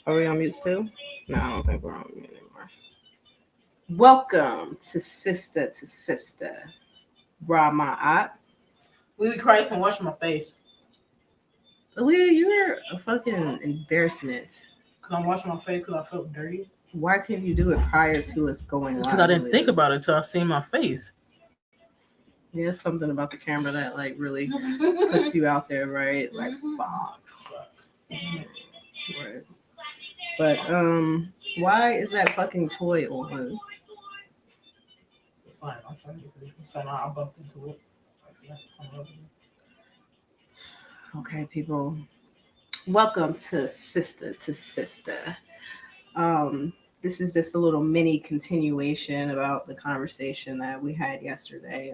Are we on mute still? No, I don't think we're on mute anymore. Welcome to Sister. Rama Op. Lily Christ and wash my face. Aaliyah, you're a fucking embarrassment. Because I'm washing my face because I felt dirty. Why couldn't you do it prior to us going live? Because I didn't think about it until I seen my face. Yeah, it's something about the camera that like really puts you out there, right? Like fuck. Right. But why is that fucking toy on? It's a sign. I bumped into it. Okay, people. Welcome to Sister. This is just a little mini continuation about the conversation that we had yesterday.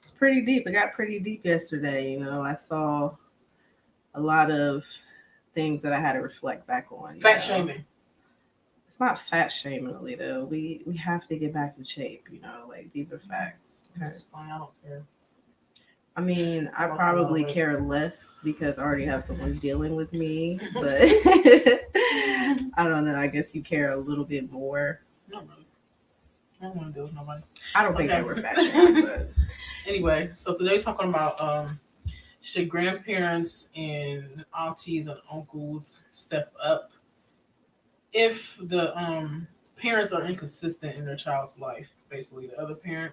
It's pretty deep. It got pretty deep yesterday. You know, I saw a lot of things that I had to reflect back on. Fat shaming. It's not fat shaming, Alita. We have to get back in shape. You know, like these are facts. That's fine. I don't care. I mean, I probably care less because I already have someone dealing with me, but I don't know. I guess you care a little bit more. Not really. I don't want to deal with nobody. I don't think they were fat shaming, but anyway, so today we're talking about should grandparents and aunties and uncles step up if the parents are inconsistent in their child's life? Basically, the other parent,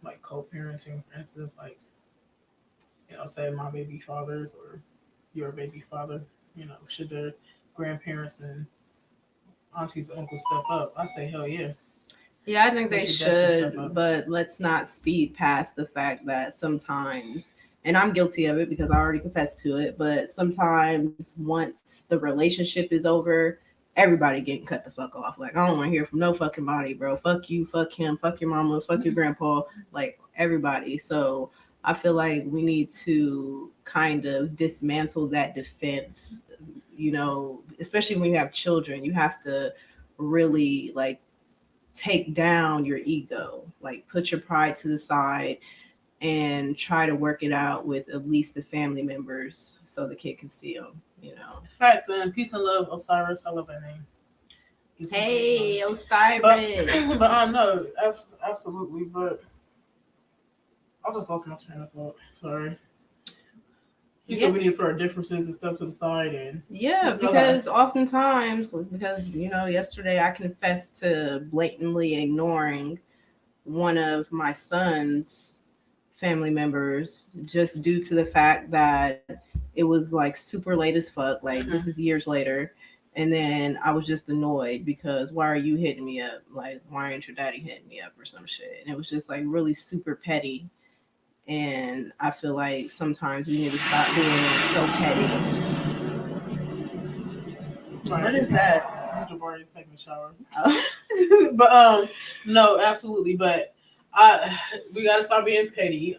like co-parenting, for instance, like, you know, say my baby fathers or your baby father, you know, should the grandparents and aunties and uncles step up? I say hell yeah. Yeah, I think they should, but let's not speed past the fact that sometimes, and I'm guilty of it because I already confessed to it, but sometimes once the relationship is over, everybody getting cut the fuck off. Like, I don't want to hear from no fucking body, bro. Fuck you, fuck him, fuck your mama, fuck your grandpa, like everybody. So I feel like we need to kind of dismantle that defense, you know, especially when you have children. You have to really like take down your ego, like put your pride to the side and try to work it out with at least the family members so the kid can see them, you know. Facts, and peace and love, Osiris. I love that name. Hey, Osiris. But no, absolutely. But I just lost my train of thought. Sorry. You said we need to put our differences and stuff to the side, and because oftentimes, because you know, yesterday I confessed to blatantly ignoring one of my son's family members just due to the fact that it was like super late as fuck. Like this is years later. And then I was just annoyed because why are you hitting me up? Like, why aren't your daddy hitting me up or some shit? And it was just like really super petty. And I feel like sometimes we need to stop being so petty. What is that? Jabari taking a shower. Oh. But no, absolutely. But we gotta stop being petty.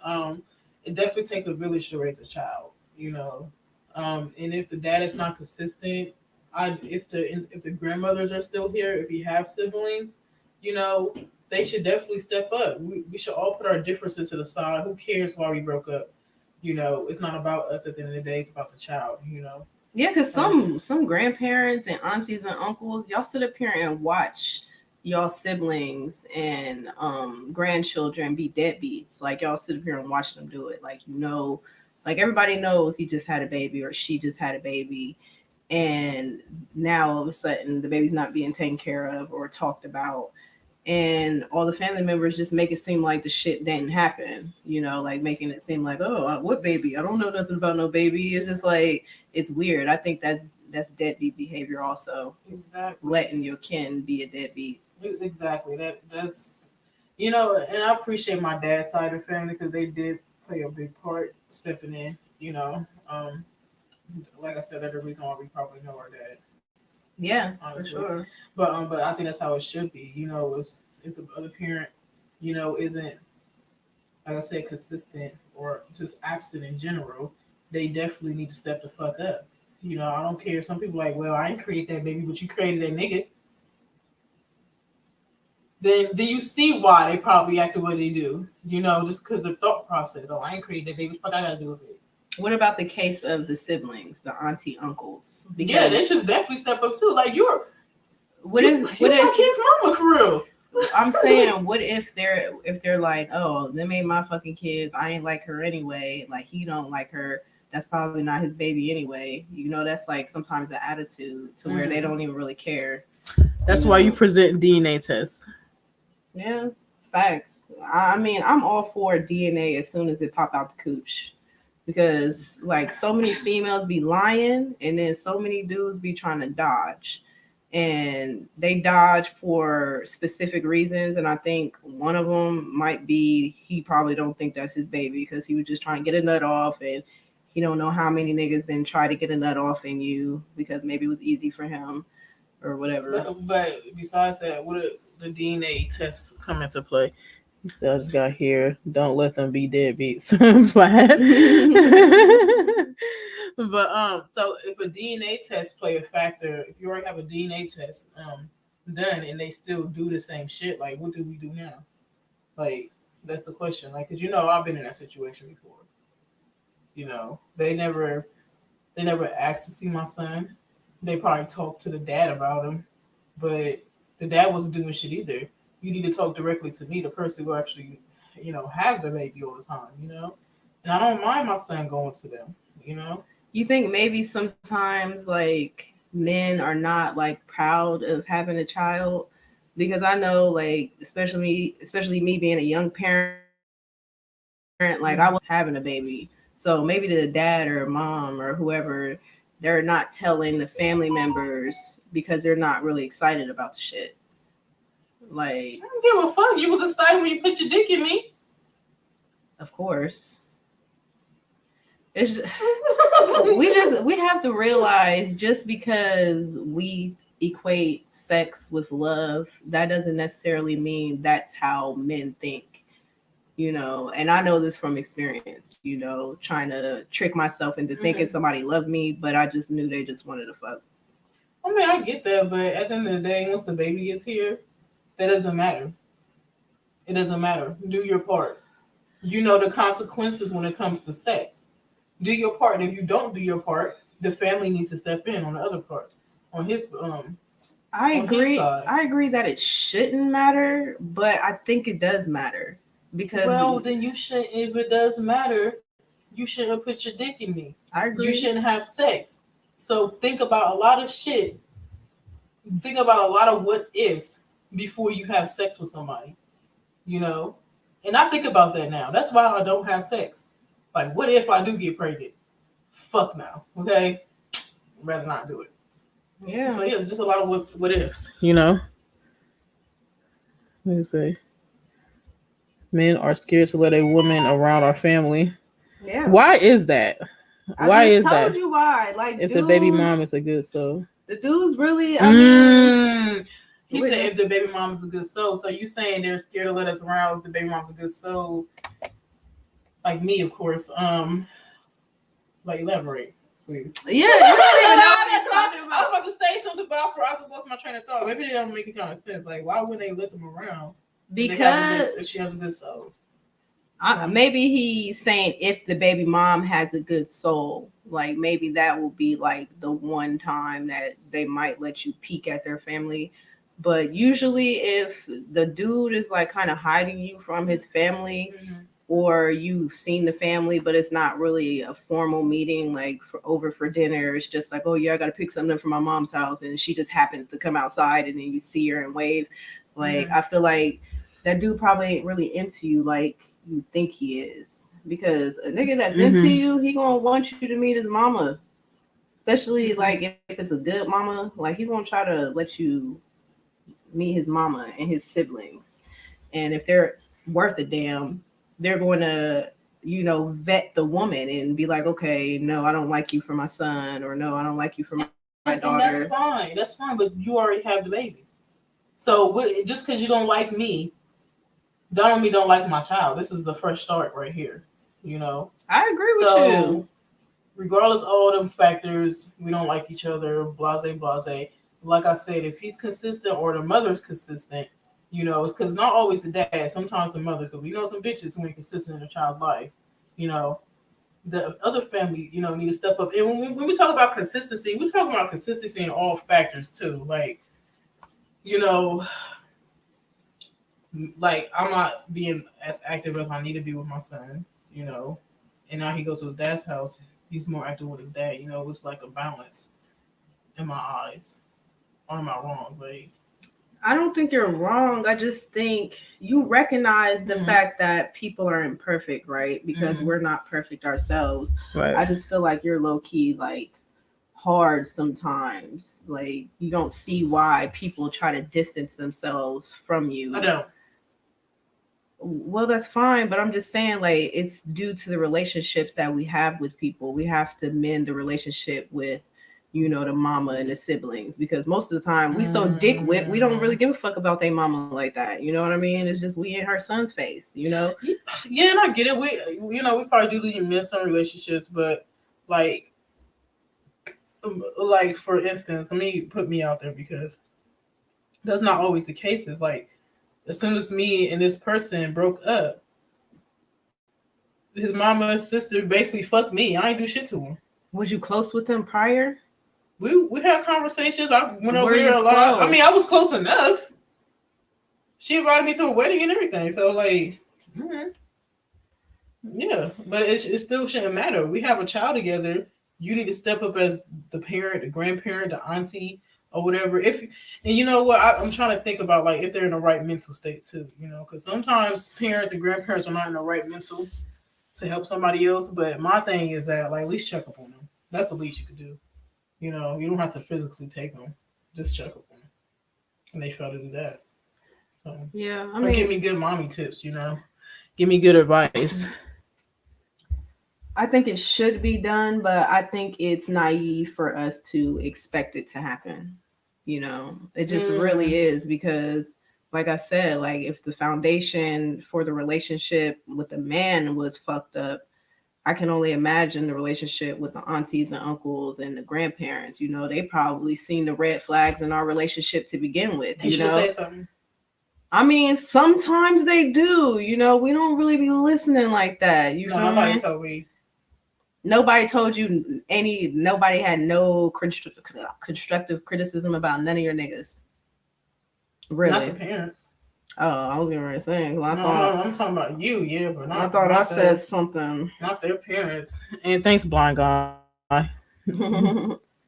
It definitely takes a village to raise a child, you know. And if the dad is not consistent, if the grandmothers are still here, if you have siblings, you know, they should definitely step up. We should all put our differences to the side. Who cares why we broke up? You know, it's not about us at the end of the day. It's about the child, you know. Yeah, because some grandparents and aunties and uncles, y'all sit up here and watch y'all siblings and grandchildren be deadbeats. Like, y'all sit up here and watch them do it. Like, you know, like everybody knows he just had a baby or she just had a baby. And now all of a sudden the baby's not being taken care of or talked about. And all the family members just make it seem like the shit didn't happen, you know, like making it seem like, oh, what baby? I don't know nothing about no baby. It's just like, it's weird. I think that's deadbeat behavior also. Exactly. Letting your kin be a deadbeat. Exactly. That's, you know, and I appreciate my dad's side of the family because they did play a big part stepping in, you know. Like I said, that's the reason why we probably know our dad. Yeah, honestly. for sure. But I think that's how it should be. You know, if the other parent, you know, isn't, like I said, consistent or just absent in general, they definitely need to step the fuck up. You know, I don't care. Some people are like, well, I didn't create that baby, but you created that nigga. Then you see why they probably act the way they do. You know, just because the thought process. Oh, I ain't created that baby. What the fuck I gotta do with it? What about the case of the siblings, the auntie uncles? Because they should definitely step up too. Like you're my kid's mama for real. I'm saying, what if they're like, oh, them ain't my fucking kids. I ain't like her anyway. Like he don't like her. That's probably not his baby anyway. That's like sometimes the attitude to where they don't even really care. That's why you present DNA tests. Yeah, facts. I mean, I'm all for DNA as soon as it pop out the cooch. Because like so many females be lying and then so many dudes be trying to dodge. And they dodge for specific reasons. And I think one of them might be he probably don't think that's his baby because he was just trying to get a nut off, and he don't know how many niggas then try to get a nut off in you because maybe it was easy for him or whatever. But besides that, what the DNA tests come into play? You said I just got here. Don't let them be deadbeats. But so if a DNA test play a factor, if you already have a DNA test done and they still do the same shit, like what do we do now? Like that's the question. Like, cause I've been in that situation before. They never asked to see my son. They probably talked to the dad about him, but the dad wasn't doing shit either. You need to talk directly to me, the person who actually, have the baby all the time, And I don't mind my son going to them, You think maybe sometimes like men are not like proud of having a child? Because I know like especially me being a young parent, like I was having a baby. So maybe the dad or mom or whoever, they're not telling the family members because they're not really excited about the shit. Like, I don't give a fuck. You was excited when you put your dick in me. Of course. It's just, we have to realize just because we equate sex with love, that doesn't necessarily mean that's how men think. And I know this from experience, trying to trick myself into thinking somebody loved me, but I just knew they just wanted to fuck. I mean, I get that, but at the end of the day, once the baby gets here, that doesn't matter. It doesn't matter. Do your part. You know the consequences when it comes to sex. Do your part. And if you don't do your part, the family needs to step in on the other part. On his I agree. I agree that it shouldn't matter, but I think it does matter. Because then you shouldn't. If it does matter, you shouldn't put your dick in me. I agree. You shouldn't have sex. So think about a lot of shit. Think about a lot of what ifs before you have sex with somebody. And I think about that now. That's why I don't have sex. Like, what if I do get pregnant? Fuck no. Okay? I'd rather not do it. Yeah. So yeah, it's just a lot of what ifs. Let me say. Men are scared to let a woman around our family. Yeah. Why is that? Why is that? I told you why. Like, if the baby mom is a good soul. The dudes really, I mean. He said if the baby mom is a good soul. So you saying they're scared to let us around if the baby mom's a good soul. Like me, of course. Like elaborate, please. Yeah, you don't even know what they're talking about. I was about to say something about I was lost my train of thought. Maybe they don't make it kind of sense. Like, why would they let them around? Because if she has a good soul. Maybe he's saying if the baby mom has a good soul, like maybe that will be like the one time that they might let you peek at their family. But usually if the dude is like kind of hiding you from his family, or you've seen the family, but it's not really a formal meeting, like over for dinner. It's just like, oh yeah, I got to pick something up from my mom's house. And she just happens to come outside and then you see her and wave. Like, I feel like that dude probably ain't really into you like you think he is. Because a nigga that's into you, he gonna want you to meet his mama. Especially like if it's a good mama, like he gonna try to let you meet his mama and his siblings. And if they're worth a damn, they're going to, vet the woman and be like, okay, no, I don't like you for my son, or no, I don't like you for my daughter. And that's fine. But you already have the baby. So just because you don't like me, don't mean you don't like my child. This is a fresh start right here. I agree with you. Regardless of all them factors, we don't like each other, blase. Like I said, if he's consistent or the mother's consistent, it's because not always the dad, sometimes the mother, because we know some bitches who ain't consistent in a child's life, the other family, need to step up. And when we talk about consistency, we're talking about consistency in all factors too. Like, you know, like I'm not being as active as I need to be with my son, and now he goes to his dad's house. He's more active with his dad. It's like a balance in my eyes. Or am I wrong? Like, I don't think you're wrong. I just think you recognize the fact that people are imperfect, right? Because we're not perfect ourselves. right. I just feel like you're low key like hard sometimes. Like you don't see why people try to distance themselves from you. I don't. Well, that's fine, but I'm just saying, like, it's due to the relationships that we have with people. We have to mend the relationship with, the mama and the siblings, because most of the time we so dick whipped, we don't really give a fuck about their mama like that. You know what I mean? It's just we in her son's face, Yeah, and I get it. We probably do need to mend some relationships, but like for instance, let me put me out there because that's not always the case. It's like, as soon as me and this person broke up, his mama and sister basically fucked me. I ain't do shit to him. Was you close with them prior? We had conversations. I went over there a lot. I mean, I was close enough. She invited me to a wedding and everything. So like, yeah, but it still shouldn't matter. We have a child together. You need to step up as the parent, the grandparent, the auntie, or whatever. And you know what? I'm trying to think about like if they're in the right mental state too. Because sometimes parents and grandparents are not in the right mental to help somebody else. But my thing is that like at least check up on them. That's the least you could do. You don't have to physically take them. Just check up on them. And they fail to do that. So yeah, or give me good mommy tips. Give me good advice. I think it should be done, but I think it's naive for us to expect it to happen. It just really is, because like I said, like if the foundation for the relationship with the man was fucked up, I can only imagine the relationship with the aunties and uncles and the grandparents. They probably seen the red flags in our relationship to begin with. They should say something. I mean, sometimes they do. We don't really be listening like that. Nobody told me. Nobody told you nobody had no constructive criticism about none of your niggas. Really? Not the parents. Oh, I was gonna say. No, I'm talking about you, yeah, but not. I thought I said something. Not their parents. And thanks, blind guy. I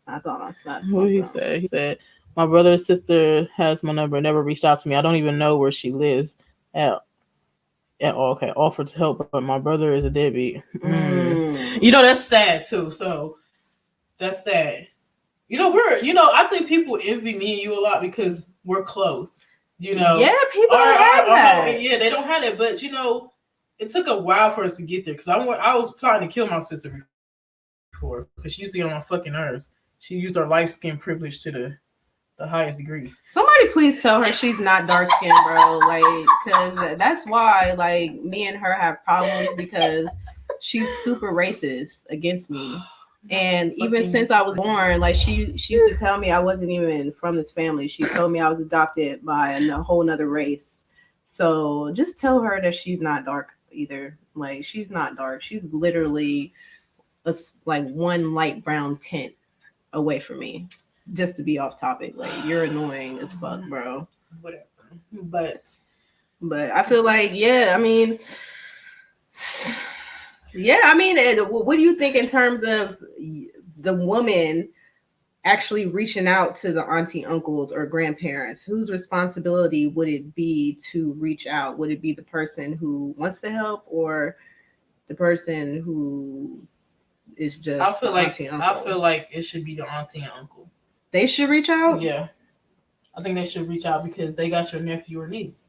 thought I said something. What did he say? He said, "My brother and sister has my number. Never reached out to me. I don't even know where she lives at all. Okay, offered to help, but my brother is a deadbeat. That's sad too. So that's sad. I think people envy me and you a lot because we're close. Yeah, people don't have that. Yeah, they don't have that. But it took a while for us to get there because I was plotting to kill my sister before because she used to get on my fucking nerves. She used her light skin privilege to the highest degree. Somebody please tell her she's not dark skinned, bro. Like, because that's why, like, me and her have problems because she's super racist against me. And even since I was born, like, she used to tell me I wasn't even from this family. She told me I was adopted by a whole nother race. So just tell her that she's not dark either. Like, she's not dark. She's literally like one light brown tint away from me. Just to be off topic, like, you're annoying as fuck, bro. Whatever. But I feel like, what do you think in terms of the woman actually reaching out to the auntie, uncles, or grandparents? Whose responsibility would it be to reach out? Would it be the person who wants to help or the person who is just I feel like it should be the auntie and uncle. They should reach out? Yeah. I think they should reach out because they got your nephew or niece.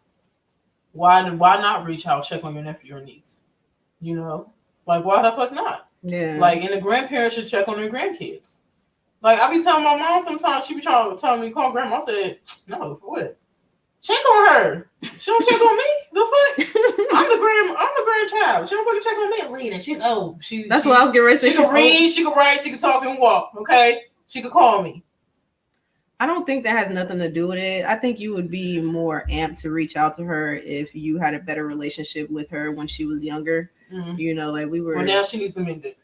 Why not reach out, check on your nephew or niece? Like, why the fuck not? Yeah. Like, and the grandparents should check on their grandkids. Like, I be telling my mom sometimes, she be trying to tell me to call grandma. I said, no, for what? Check on her. She don't check on me. The fuck? I'm the grandchild. She don't fucking check on me. Lena, she's old. That's what I was getting ready to say. She can read, she can write, she can talk and walk. Okay? She could call me. I don't think that has nothing to do with it. I think you would be more amped to reach out to her if you had a better relationship with her when she was younger. You know, like we were. Well, now she needs to mend it.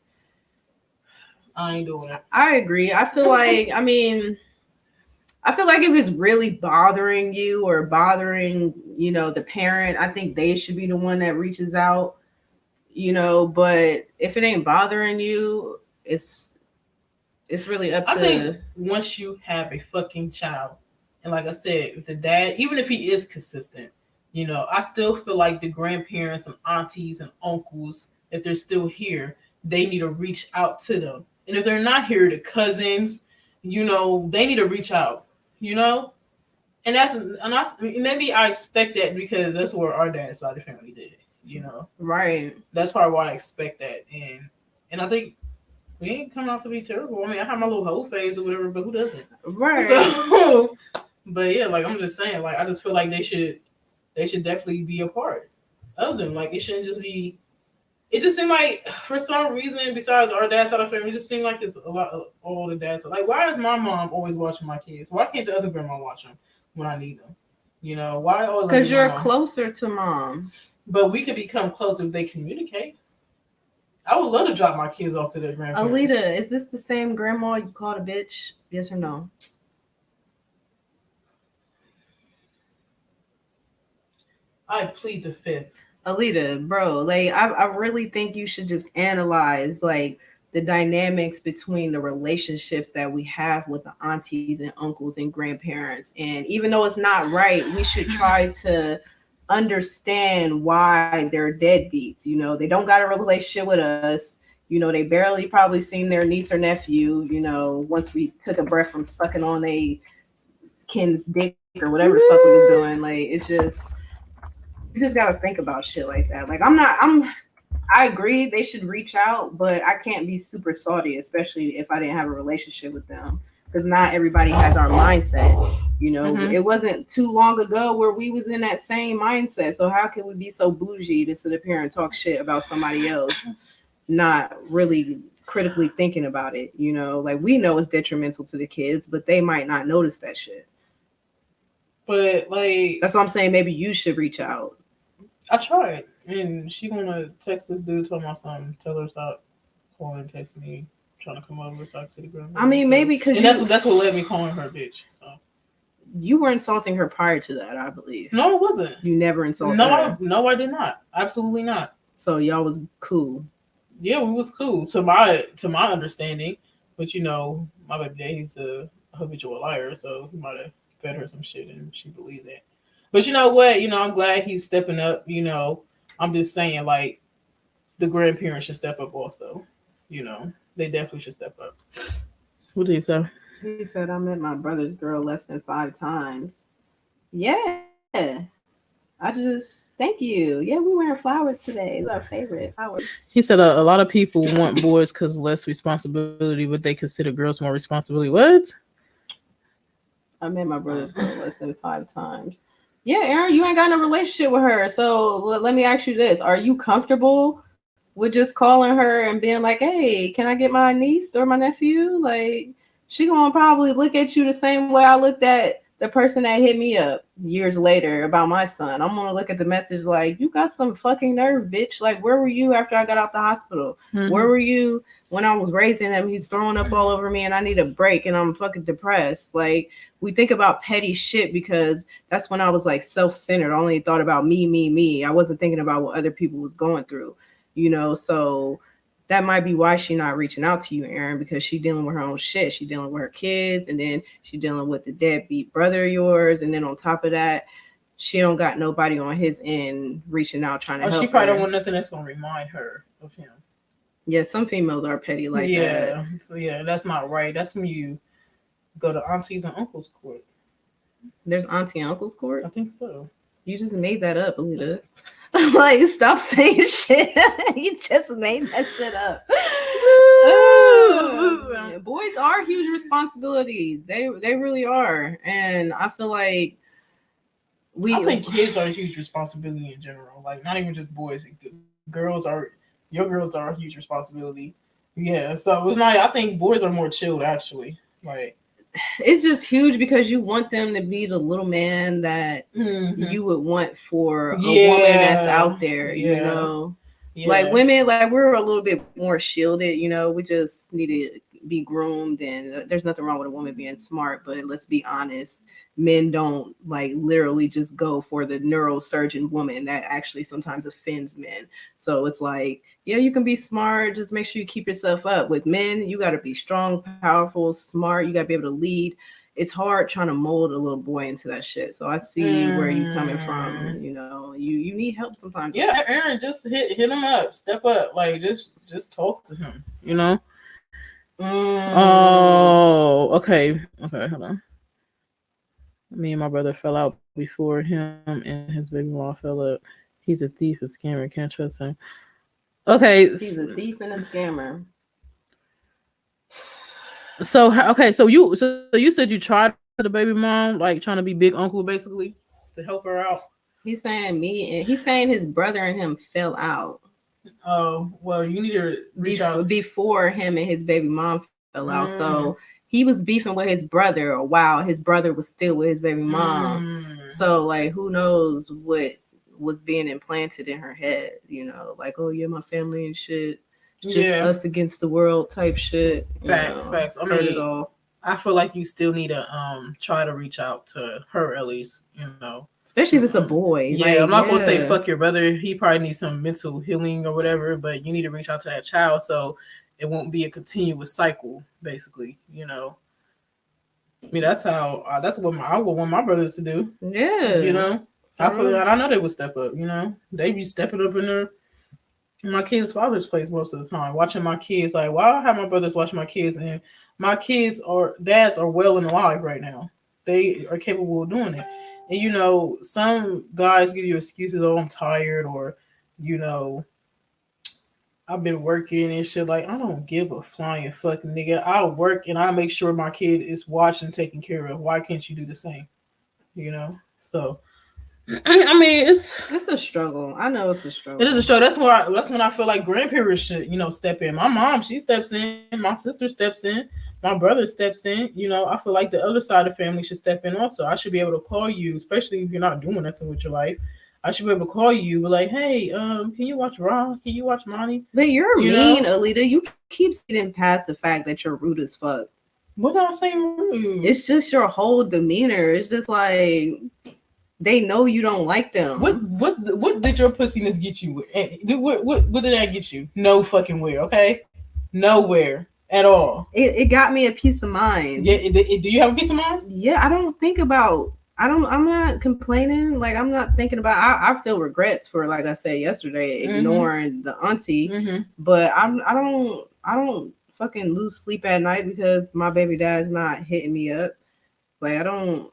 I ain't doing it. I agree. I feel like, I mean, I feel like if it's really bothering you or bothering, you know, the parent, I think they should be the one that reaches out, you know, but if it ain't bothering you, it's really up to. I think once you have a fucking child, and like I said, if the dad, even if he is consistent, you know, I still feel like the grandparents and aunties and uncles, if they're still here, they need to reach out to them. And if they're not here, the cousins, you know, they need to reach out, you know? And maybe I expect that because that's where our dad's side of the family did, you know? Right. That's probably why I expect that. And I think we ain't come out to be terrible. I mean, I have my little whole phase or whatever, but who doesn't? Right. So, but yeah, like I'm just saying, like I just feel like they should definitely be a part of them. Like it shouldn't just be. It just seemed like for some reason, besides our dad's side of the family, it just seemed like it's a lot of all the dads. Like, why is my mom always watching my kids? Why can't the other grandma watch them when I need them? You know, why? Because you're closer to mom. But we could become close if they communicate. I would love to drop my kids off to their grandparents. Alita, is this the same grandma you called a bitch? Yes or no? I plead the fifth. Alita, bro, like I really think you should just analyze like the dynamics between the relationships that we have with the aunties and uncles and grandparents. And even though it's not right, we should try to understand why they're deadbeats. You know, they don't got a relationship with us. You know, they barely probably seen their niece or nephew, you know, once we took a breath from sucking on a kin's dick or whatever the fuck we was doing. Like, it's just, you just got to think about shit like that. Like, I agree they should reach out, but I can't be super salty, especially if I didn't have a relationship with them. Because not everybody has our mindset. You know, It wasn't too long ago where we was in that same mindset. So how can we be so bougie to sit up here and talk shit about somebody else, not really critically thinking about it? You know, like we know it's detrimental to the kids, but they might not notice that shit. But like, that's what I'm saying. Maybe you should reach out. I tried, and she gonna text this dude, tell my son, tell her stop calling and text me, trying to come over to talk to the grandma. I mean, maybe because that's what led me calling her a bitch. So you were insulting her prior to that, I believe. No, it wasn't. You never insulted her. No, I did not. Absolutely not. So y'all was cool. Yeah, we was cool to my understanding, but you know, my baby daddy, he's a habitual liar, so he might have fed her some shit and she believed that. But you know what? You know, I'm glad he's stepping up. You know, I'm just saying, like, the grandparents should step up also. You know, they definitely should step up. What did he say? He said, I met my brother's girl less than 5 times. Yeah. Thank you. Yeah, we wearing flowers today. It's our favorite flowers. He said a lot of people want boys because less responsibility, but they consider girls more responsibility. What? I met my brother's girl less than 5 times. Yeah, Aaron, you ain't got no relationship with her. So let me ask you this. Are you comfortable with just calling her and being like, hey, can I get my niece or my nephew? Like, she gonna probably look at you the same way I looked at the person that hit me up years later about my son. I'm gonna look at the message like, you got some fucking nerve, bitch. Like, where were you after I got out the hospital? Mm-hmm. Where were you when I was raising him? He's throwing up all over me and I need a break and I'm fucking depressed. Like, we think about petty shit because that's when I was like self-centered. I only thought about me. I wasn't thinking about what other people was going through, you know? So that might be why she's not reaching out to you, Aaron, because she's dealing with her own shit. She's dealing with her kids, and then she's dealing with the deadbeat brother of yours. And then on top of that, she don't got nobody on his end reaching out, trying to help she probably her. Don't want nothing that's going to remind her of him. Yeah, some females are petty like that. Yeah, so yeah, that's not right. That's when you go to aunties and uncles court. There's auntie and uncles court? I think so. You just made that up, Alita. Like, stop saying shit. You just made that shit up. Yeah, boys are huge responsibilities. They really are. And I feel like I think kids are a huge responsibility in general. Like, not even just boys. Your girls are a huge responsibility. Yeah. So it's not, I think boys are more chilled actually. Like, it's just huge because you want them to be the little man that you would want for a woman that's out there, you know. Like women, like we're a little bit more shielded, you know, we just need to be groomed, and there's nothing wrong with a woman being smart, but let's be honest, men don't like literally just go for the neurosurgeon woman. That actually sometimes offends men. So it's like, yeah, you can be smart, just make sure you keep yourself up. With men, you got to be strong, powerful, smart, you got to be able to lead. It's hard trying to mold a little boy into that shit. So I see where you coming from. You know, you need help sometimes. Yeah, Aaron, just hit him up, step up, like just talk to him. You know. Oh, okay, hold on. Me and my brother fell out before him and his baby mom fell up. He's a thief, a scammer. Can't trust him. Okay, he's a thief and a scammer. So you said you tried to the baby mom, like trying to be big uncle basically to help her out. He's saying he's saying his brother and him fell out. Oh, well, you need to reach out before him and his baby mom fell out. So he was beefing with his brother while his brother was still with his baby mom. So like, who knows what was being implanted in her head, you know, like, oh yeah, my family and shit. It's just us against the world type shit. Facts. I mean, it all. I feel like you still need to try to reach out to her at least, you know. Especially if it's a boy. Yeah, like, I'm not gonna say fuck your brother. He probably needs some mental healing or whatever, but you need to reach out to that child so it won't be a continuous cycle, basically, you know. I mean, that's what I would want my brothers to do. Yeah. You know? I know they would step up, you know. They be stepping up in my kids' father's place most of the time, watching my kids. Like, why I have my brothers watching my kids, and my kids' dads are well and alive right now. They are capable of doing it. And, you know, some guys give you excuses, oh, I'm tired, or, you know, I've been working and shit. Like, I don't give a flying fucking nigga. I'll work and I'll make sure my kid is watched and taken care of. Why can't you do the same? You know? So, I mean, it's a struggle. I know it's a struggle. It is a struggle. That's when I feel like grandparents should, you know, step in. My mom, she steps in. My sister steps in. My brother steps in. You know, I feel like the other side of the family should step in also. I should be able to call you, especially if you're not doing nothing with your life. I should be able to call you, be like, hey, can you watch Raw? Can you watch Monty? But you're mean, Alita. You keep getting past the fact that you're rude as fuck. What did I say rude? It's just your whole demeanor. It's just like they know you don't like them. What did your pussiness get you? What did that get you? No fucking where, okay? Nowhere at all. It got me a peace of mind. Yeah. Do you have a peace of mind? Yeah, I'm not complaining. Like, I'm not thinking about. I feel regrets for, like I said yesterday, ignoring the auntie. But I don't fucking lose sleep at night because my baby dad's not hitting me up. Like, I don't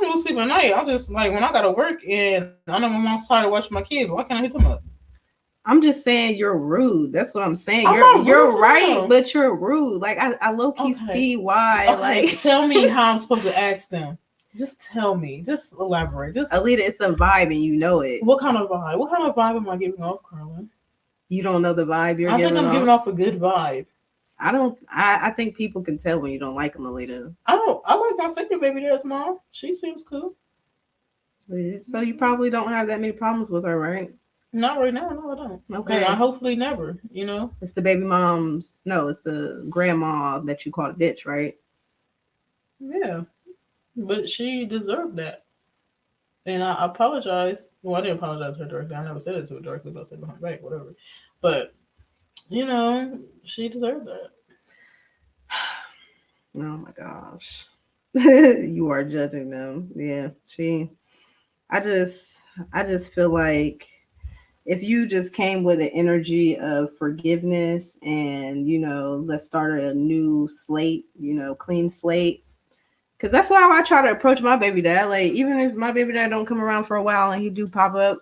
lose sleep at night. I just, like, when I gotta work and I know I'm outside to watch my kids, why can't I hit them up? I'm just saying you're rude. That's what I'm saying. You're right, but you're rude. Like, I low key see why. Okay. Like, tell me how I'm supposed to ask them. Just tell me. Just elaborate. Just Alita, it's a vibe and you know it. What kind of vibe? What kind of vibe am I giving off, Carlin? You don't know the vibe you're giving off? I think I'm giving off a good vibe. I think people can tell when you don't like them, Alita. I like my second baby dad's mom. She seems cool. So you probably don't have that many problems with her, right? Not right now. No, I don't. Okay. And hopefully never, you know. It's the baby mom's. No, it's the grandma that you called a bitch, right? Yeah. But she deserved that. And I apologize. Well, I didn't apologize to her directly. I never said it to her directly, but I said behind her back, whatever. But, you know, she deserved that. Oh my gosh. You are judging them. Yeah. I just feel like if you just came with an energy of forgiveness and, you know, let's start a new slate, you know, clean slate. Because that's why I try to approach my baby dad. Like, even if my baby dad don't come around for a while and he do pop up,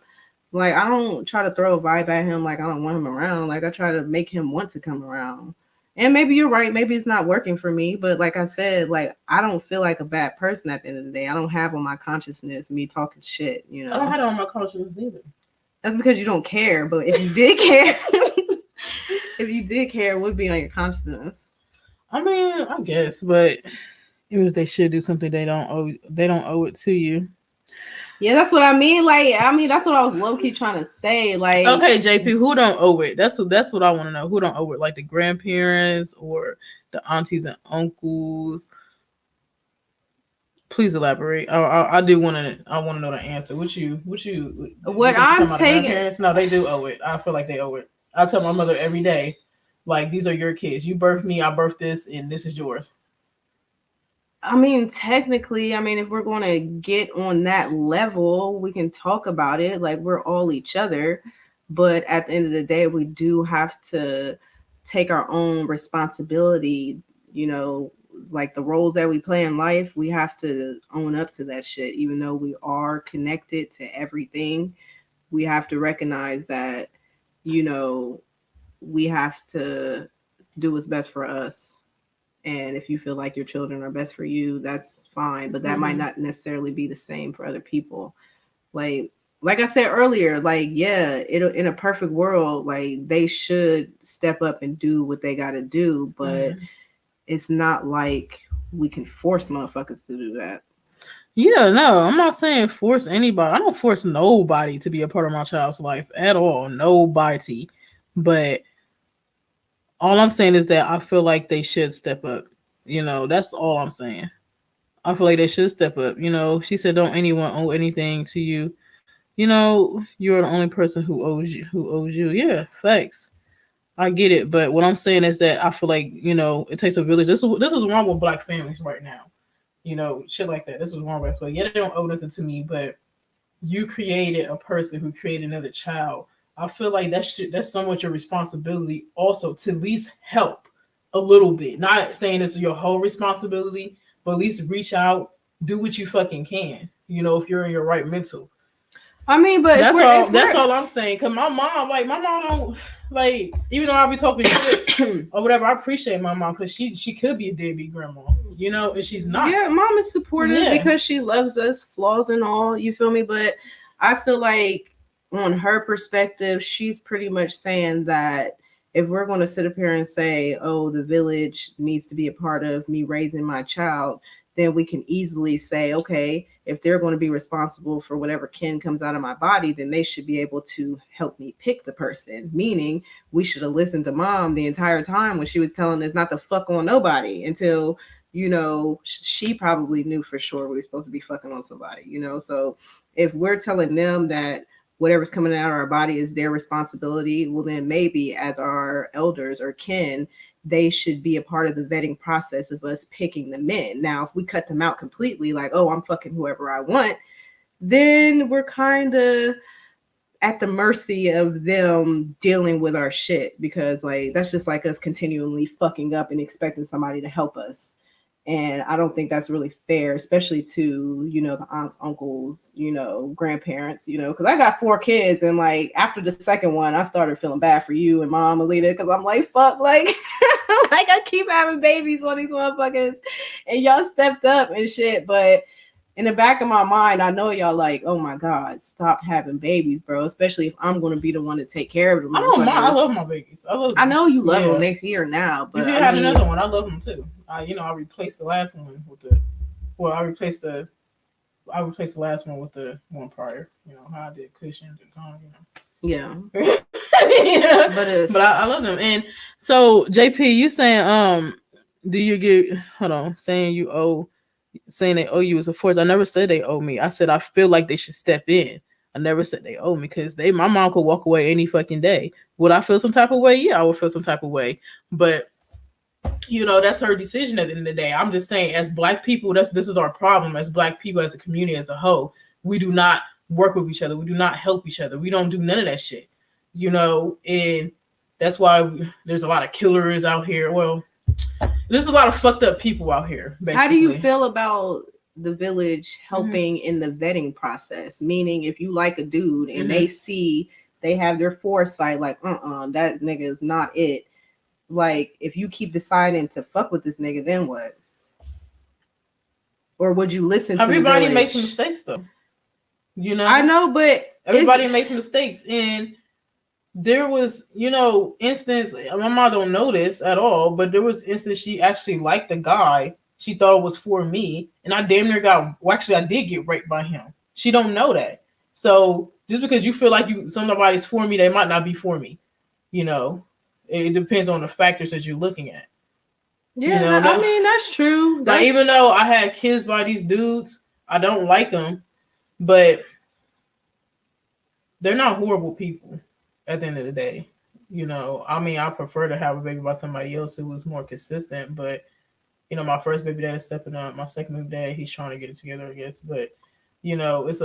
like, I don't try to throw a vibe at him like I don't want him around. Like, I try to make him want to come around. And maybe you're right. Maybe it's not working for me. But like I said, like, I don't feel like a bad person at the end of the day. I don't have on my consciousness me talking shit, you know. I don't have it on my consciousness either. That's because you don't care. But if you did care, it would be on your consciousness. I mean, I guess, but even if they should do something, they don't owe it to you. Yeah, that's what I mean. Like, I mean, that's what I was low key trying to say. Like, okay, JP, who don't owe it? That's what I want to know. Who don't owe it? Like the grandparents or the aunties and uncles? Please elaborate. I do want to. I want to know the answer. What I'm taking? No, they do owe it. I feel like they owe it. I tell my mother every day, like, these are your kids. You birthed me. I birthed this, and this is yours. I mean, technically, I mean, if we're going to get on that level, we can talk about it. Like, we're all each other. But at the end of the day, we do have to take our own responsibility, you know, like the roles that we play in life, we have to own up to that shit. Even though we are connected to everything, we have to recognize that, you know, we have to do what's best for us. And if you feel like your children are best for you, that's fine. But that might not necessarily be the same for other people. Like I said earlier, like, yeah, in a perfect world, like, they should step up and do what they got to do. But it's not like we can force motherfuckers to do that. Yeah, no, I'm not saying force anybody. I don't force nobody to be a part of my child's life at all. Nobody. But all I'm saying is that I feel like they should step up. You know, that's all I'm saying. I feel like they should step up. You know, she said, "Don't anyone owe anything to you." You know, you're the only person who owes you. Who owes you? Yeah, facts. I get it, but what I'm saying is that I feel like, you know, it takes a village. This is wrong with Black families right now. You know, shit like that. This is wrong with. So yeah, they don't owe nothing to me, but you created a person who created another child. I feel like that's somewhat your responsibility also to at least help a little bit. Not saying it's your whole responsibility, but at least reach out, do what you fucking can. You know, if you're in your right mental. I mean, but that's all I'm saying. Cause my mom don't like, even though I be talking shit or whatever. I appreciate my mom because she could be a deadbeat grandma, you know, and she's not. Yeah, mom is supportive because she loves us, flaws and all. You feel me? But I feel like on her perspective, she's pretty much saying that if we're going to sit up here and say, "Oh, the village needs to be a part of me raising my child," then we can easily say, okay, if they're going to be responsible for whatever kin comes out of my body, then they should be able to help me pick the person. Meaning, we should have listened to mom the entire time when she was telling us not to fuck on nobody until, you know, she probably knew for sure we were supposed to be fucking on somebody, you know? So if we're telling them that whatever's coming out of our body is their responsibility, well, then maybe as our elders or kin, they should be a part of the vetting process of us picking the men. Now, if we cut them out completely, like, oh, I'm fucking whoever I want, then we're kind of at the mercy of them dealing with our shit, because like that's just like us continually fucking up and expecting somebody to help us. And I don't think that's really fair, especially to, you know, the aunts, uncles, you know, grandparents, you know, because I got 4 kids. And like after the second one, I started feeling bad for you and mom, Alita, because I'm like, fuck, like, like I keep having babies on these motherfuckers and y'all stepped up and shit. But in the back of my mind, I know y'all like, oh my God, stop having babies, bro. Especially if I'm going to be the one to take care of them. I don't mind. I love my babies. I know you love them. They're here now. But if you had another one, I love them too. You know, I replaced the last one with the. Well, I replaced the last one with the one prior. You know how I did cushions and tongue. You know. Yeah. Yeah. But I love them. And so JP, you saying do you get saying they owe you as a force? I never said they owe me. I said I feel like they should step in. I never said they owe me because my mom could walk away any fucking day. Would I feel some type of way? Yeah, I would feel some type of way. But you know, that's her decision at the end of the day. I'm just saying, as Black people, this is our problem as Black people, as a community as a whole. We do not work with each other. We do not help each other. We don't do none of that shit. You know, and that's why there's a lot of killers out here. Well, there's a lot of fucked up people out here, basically. How do you feel about the village helping in the vetting process? Meaning, if you like a dude and they see they have their foresight, like, that nigga is not it. Like, if you keep deciding to fuck with this nigga, then what? Or would you listen to everybody? Makes mistakes, though. You know, I know, but everybody makes mistakes, and there was, you know, instance. My mom don't know this at all, but there was instance she actually liked the guy. She thought it was for me, and I damn near got. Well, actually, I did get raped by him. She don't know that. So just because you feel like somebody's for me, they might not be for me. You know, it depends on the factors that you're looking at. Yeah, you know, I mean, that's true. Like, even though I had kids by these dudes, I don't like them, but they're not horrible people at the end of the day. You know, I mean, I prefer to have a baby by somebody else who was more consistent, but, you know, my first baby dad is stepping up. My second baby dad, he's trying to get it together, I guess. But, you know, it's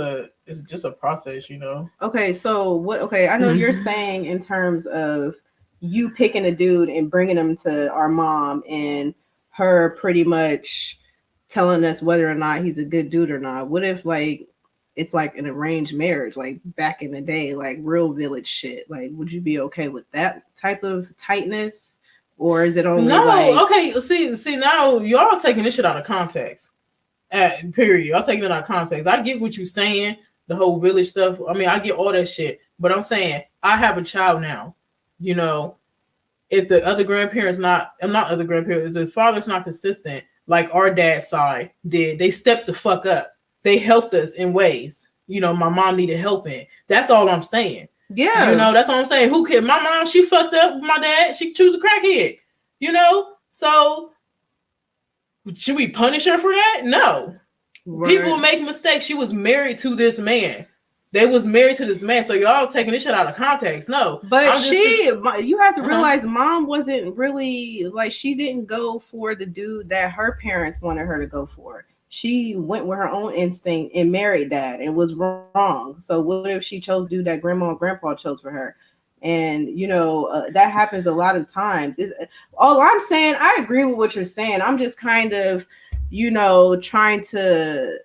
just a process, you know. Okay, so what? Okay, I know you're saying in terms of you picking a dude and bringing him to our mom and her pretty much telling us whether or not he's a good dude or not. What if like it's like an arranged marriage, like back in the day, like real village shit? Like, would you be okay with that type of tightness, or is it only okay? See, now y'all taking this shit out of context. Period. Y'all taking it out of context. I get what you're saying, the whole village stuff. I mean, I get all that shit, but I'm saying I have a child now. You know, if the other grandparents if the father's not consistent, like our dad's side did, they stepped the fuck up. They helped us in ways. You know, my mom needed help in. That's all I'm saying. Yeah. You know, that's all I'm saying. Who cares? My mom, she fucked up with my dad. She chose a crackhead. You know? So should we punish her for that? No. Right. People make mistakes. She was married to this man. They was married to this man. So y'all taking this shit out of context. No. But you have to realize mom wasn't really like, she didn't go for the dude that her parents wanted her to go for. She went with her own instinct and married dad and was wrong. So what if she chose dude that grandma and grandpa chose for her? And, you know, that happens a lot of times. All I'm saying, I agree with what you're saying. I'm just kind of, you know, trying to,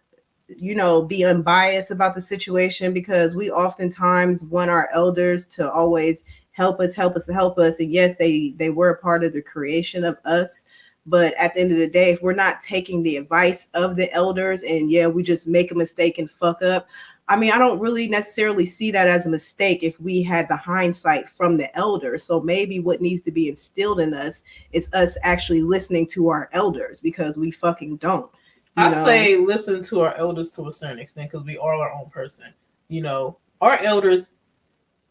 you know, be unbiased about the situation, because we oftentimes want our elders to always help us. And yes, they were a part of the creation of us. But at the end of the day, if we're not taking the advice of the elders and we just make a mistake and fuck up, I mean, I don't really necessarily see that as a mistake if we had the hindsight from the elders. So maybe what needs to be instilled in us is us actually listening to our elders, because we fucking don't. I say listen to our elders to a certain extent, because we are our own person. You know, our elders,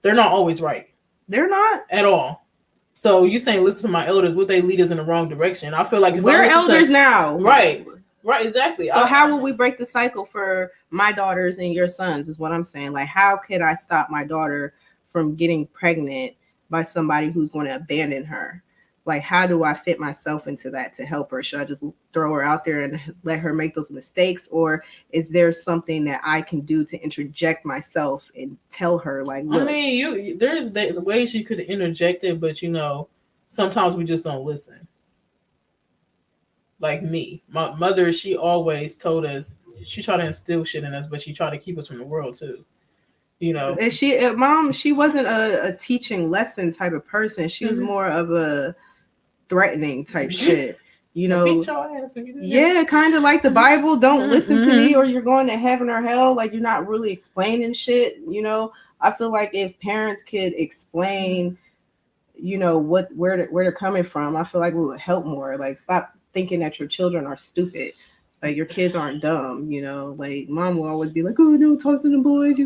they're not always right. They're not at all. So you saying listen to my elders, would they lead us in the wrong direction? I feel like we're elders now. Right, exactly. So how will we break the cycle for my daughters and your sons is what I'm saying. Like, how could I stop my daughter from getting pregnant by somebody who's going to abandon her? Like, how do I fit myself into that to help her? Should I just throw her out there and let her make those mistakes? Or is there something that I can do to interject myself and tell her, like, look? I mean, there's the ways you could interject it, but, you know, sometimes we just don't listen. Like me, my mother, she always told us, she tried to instill shit in us, but she tried to keep us from the world too. You know, and mom, she wasn't a teaching lesson type of person. She was more of a threatening type shit. You know, kind of like the Bible. Don't listen to me or you're going to heaven or hell. Like, you're not really explaining shit. You know, I feel like if parents could explain, you know, where they're coming from, I feel like we would help more. Like, stop thinking that your children are stupid. Like, your kids aren't dumb, you know. Like, mom will always be like, oh no, talk to the boys.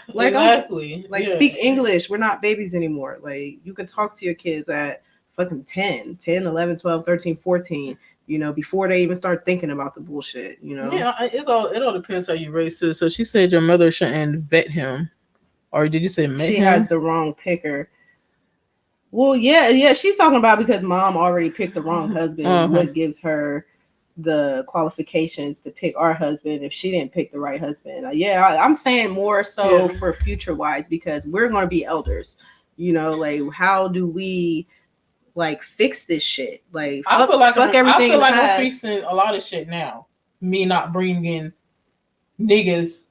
Like, exactly. Speak English. We're not babies anymore. Like, you can talk to your kids at fucking 10, 11, 12, 13, 14, you know, before they even start thinking about the bullshit, you know. Yeah, it all depends how you raise her. So she said your mother shouldn't vet him. Or did you say met she him? Has the wrong picker. Well, yeah, she's talking about because mom already picked the wrong husband. What gives her the qualifications to pick our husband if she didn't pick the right husband? I'm saying more so for future wise, because we're going to be elders, you know. Like, how do we like fix this shit? Like, I feel like I'm fixing a lot of shit now. Me not bringing niggas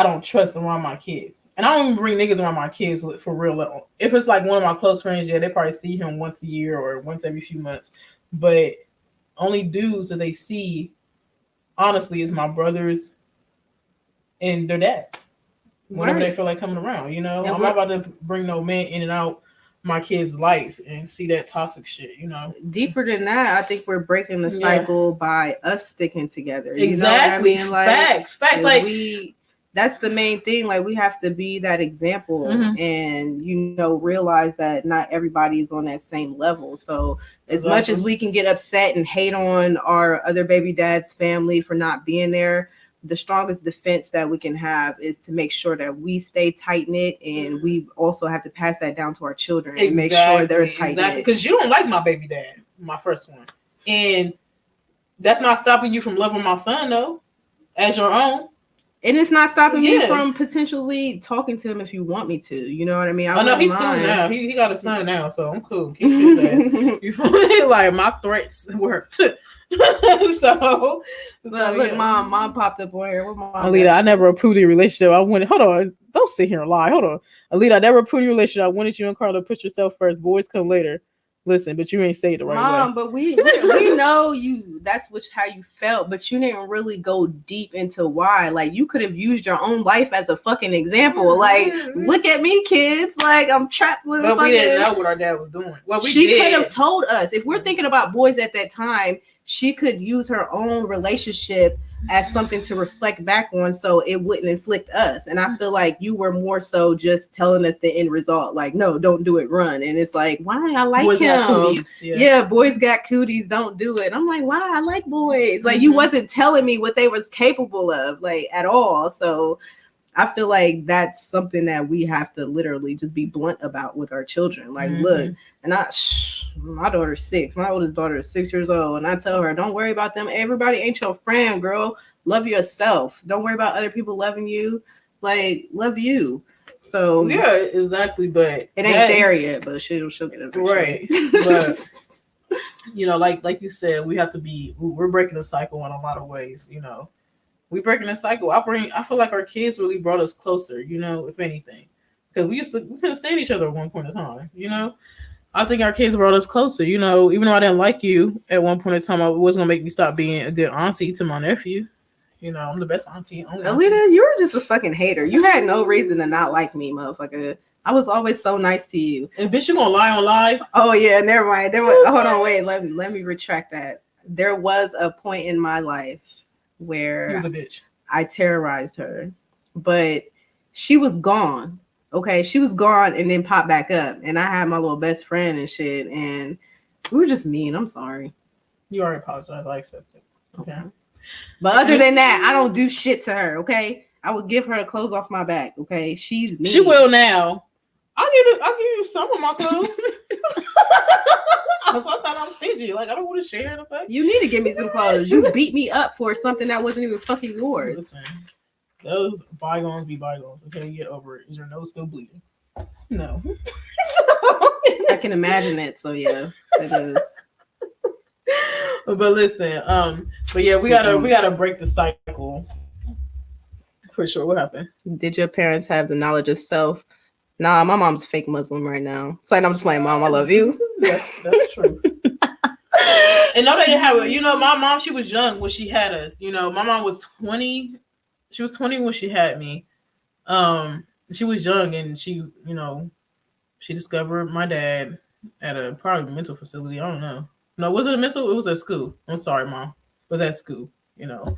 I don't trust around my kids. And I don't even bring niggas around my kids for real. If it's like one of my close friends, they probably see him once a year or once every few months. But only dudes that they see, honestly, is my brothers and their dads. Whenever they feel like coming around, you know. I'm not about to bring no man in and out my kid's life and see that toxic shit, you know. Deeper than that, I think we're breaking the cycle by us sticking together. Exactly. You know what I mean? Like, facts. Like, that's the main thing. Like, we have to be that example and, you know, realize that not everybody is on that same level. So as much as we can get upset and hate on our other baby dad's family for not being there, the strongest defense that we can have is to make sure that we stay tight knit, and we also have to pass that down to our children and make sure they're tight knit. Because you don't like my baby dad, my first one, and that's not stopping you from loving my son though, as your own. And it's not stopping me from potentially talking to him if you want me to. You know what I mean? I know he's cool now. He got a son now, so I'm cool. Keep his ass. You feel me? Like, my threats worked. so look, mom popped up on here. What mom? Alita, I never approved your relationship. I wanted. Hold on, don't sit here and lie. Hold on, Alita, I never approved your relationship. I wanted you and Carla to put yourself first. Boys come later. Listen, but you ain't say it the right Mom, way. But we know you. That's how you felt, but you didn't really go deep into why. Like, you could have used your own life as a fucking example. Like, look at me, kids. Like, I'm trapped with. But we didn't know what our dad was doing. Well, she could have told us. If we're thinking about boys at that time, she could use her own relationship as something to reflect back on, so it wouldn't inflict us. And I feel like you were more so just telling us the end result, like, no, don't do it, run. And it's like, why? I like boys him. Got cooties. Yeah, boys got cooties, don't do it. I'm like, why? I like boys. Like, you wasn't telling me what they was capable of, like, at all. So I feel like that's something that we have to literally just be blunt about with our children. Like, look, and my daughter's 6. My oldest daughter is 6 years old. And I tell her, don't worry about them. Everybody ain't your friend, girl. Love yourself. Don't worry about other people loving you. Like, love you. So yeah, exactly. But it ain't there yet, but she'll get it. Right. But you know, like you said, we're breaking the cycle in a lot of ways, you know. We breaking the cycle. I feel like our kids really brought us closer, you know, if anything. Because we couldn't stand each other at one point in time, you know. I think our kids brought us closer, you know. Even though I didn't like you at one point in time, it wasn't gonna make me stop being a good auntie to my nephew. You know, I'm the best auntie. Alita, you were just a fucking hater. You had no reason to not like me, motherfucker. I was always so nice to you. And bitch, you gonna lie on live? Oh yeah, never mind. Hold on, wait. Let me retract that. There was a point in my life where he was a bitch. I terrorized her, but she was gone. Okay, she was gone and then popped back up, and I had my little best friend and shit, and we were just mean. I'm sorry. You already apologized. I accept it. Okay. But other than that, I don't do shit to her. Okay, I would give her the clothes off my back. Okay, she's mean. She will now. I'll give you some of my clothes. Sometimes I'm stingy. Like, I don't want to share the fact. You need to give me some clothes. You beat me up for something that wasn't even fucking yours. Listen, those bygones be bygones. Okay, get over it. Is your nose still bleeding? No. I can imagine it. So yeah, it is. But listen, but yeah, we gotta break the cycle. For sure. What happened? Did your parents have the knowledge of self? Nah, my mom's a fake Muslim right now. It's like, I'm just playing, Mom, I love you. That's true. And no, they didn't have it. You know, my mom, she was young when she had us. You know, my mom was 20. She was 20 when she had me. She was young, and she, you know, she discovered my dad at a probably mental facility. I don't know. No, was it a mental? It was at school. I'm sorry, Mom. It was at school. You know,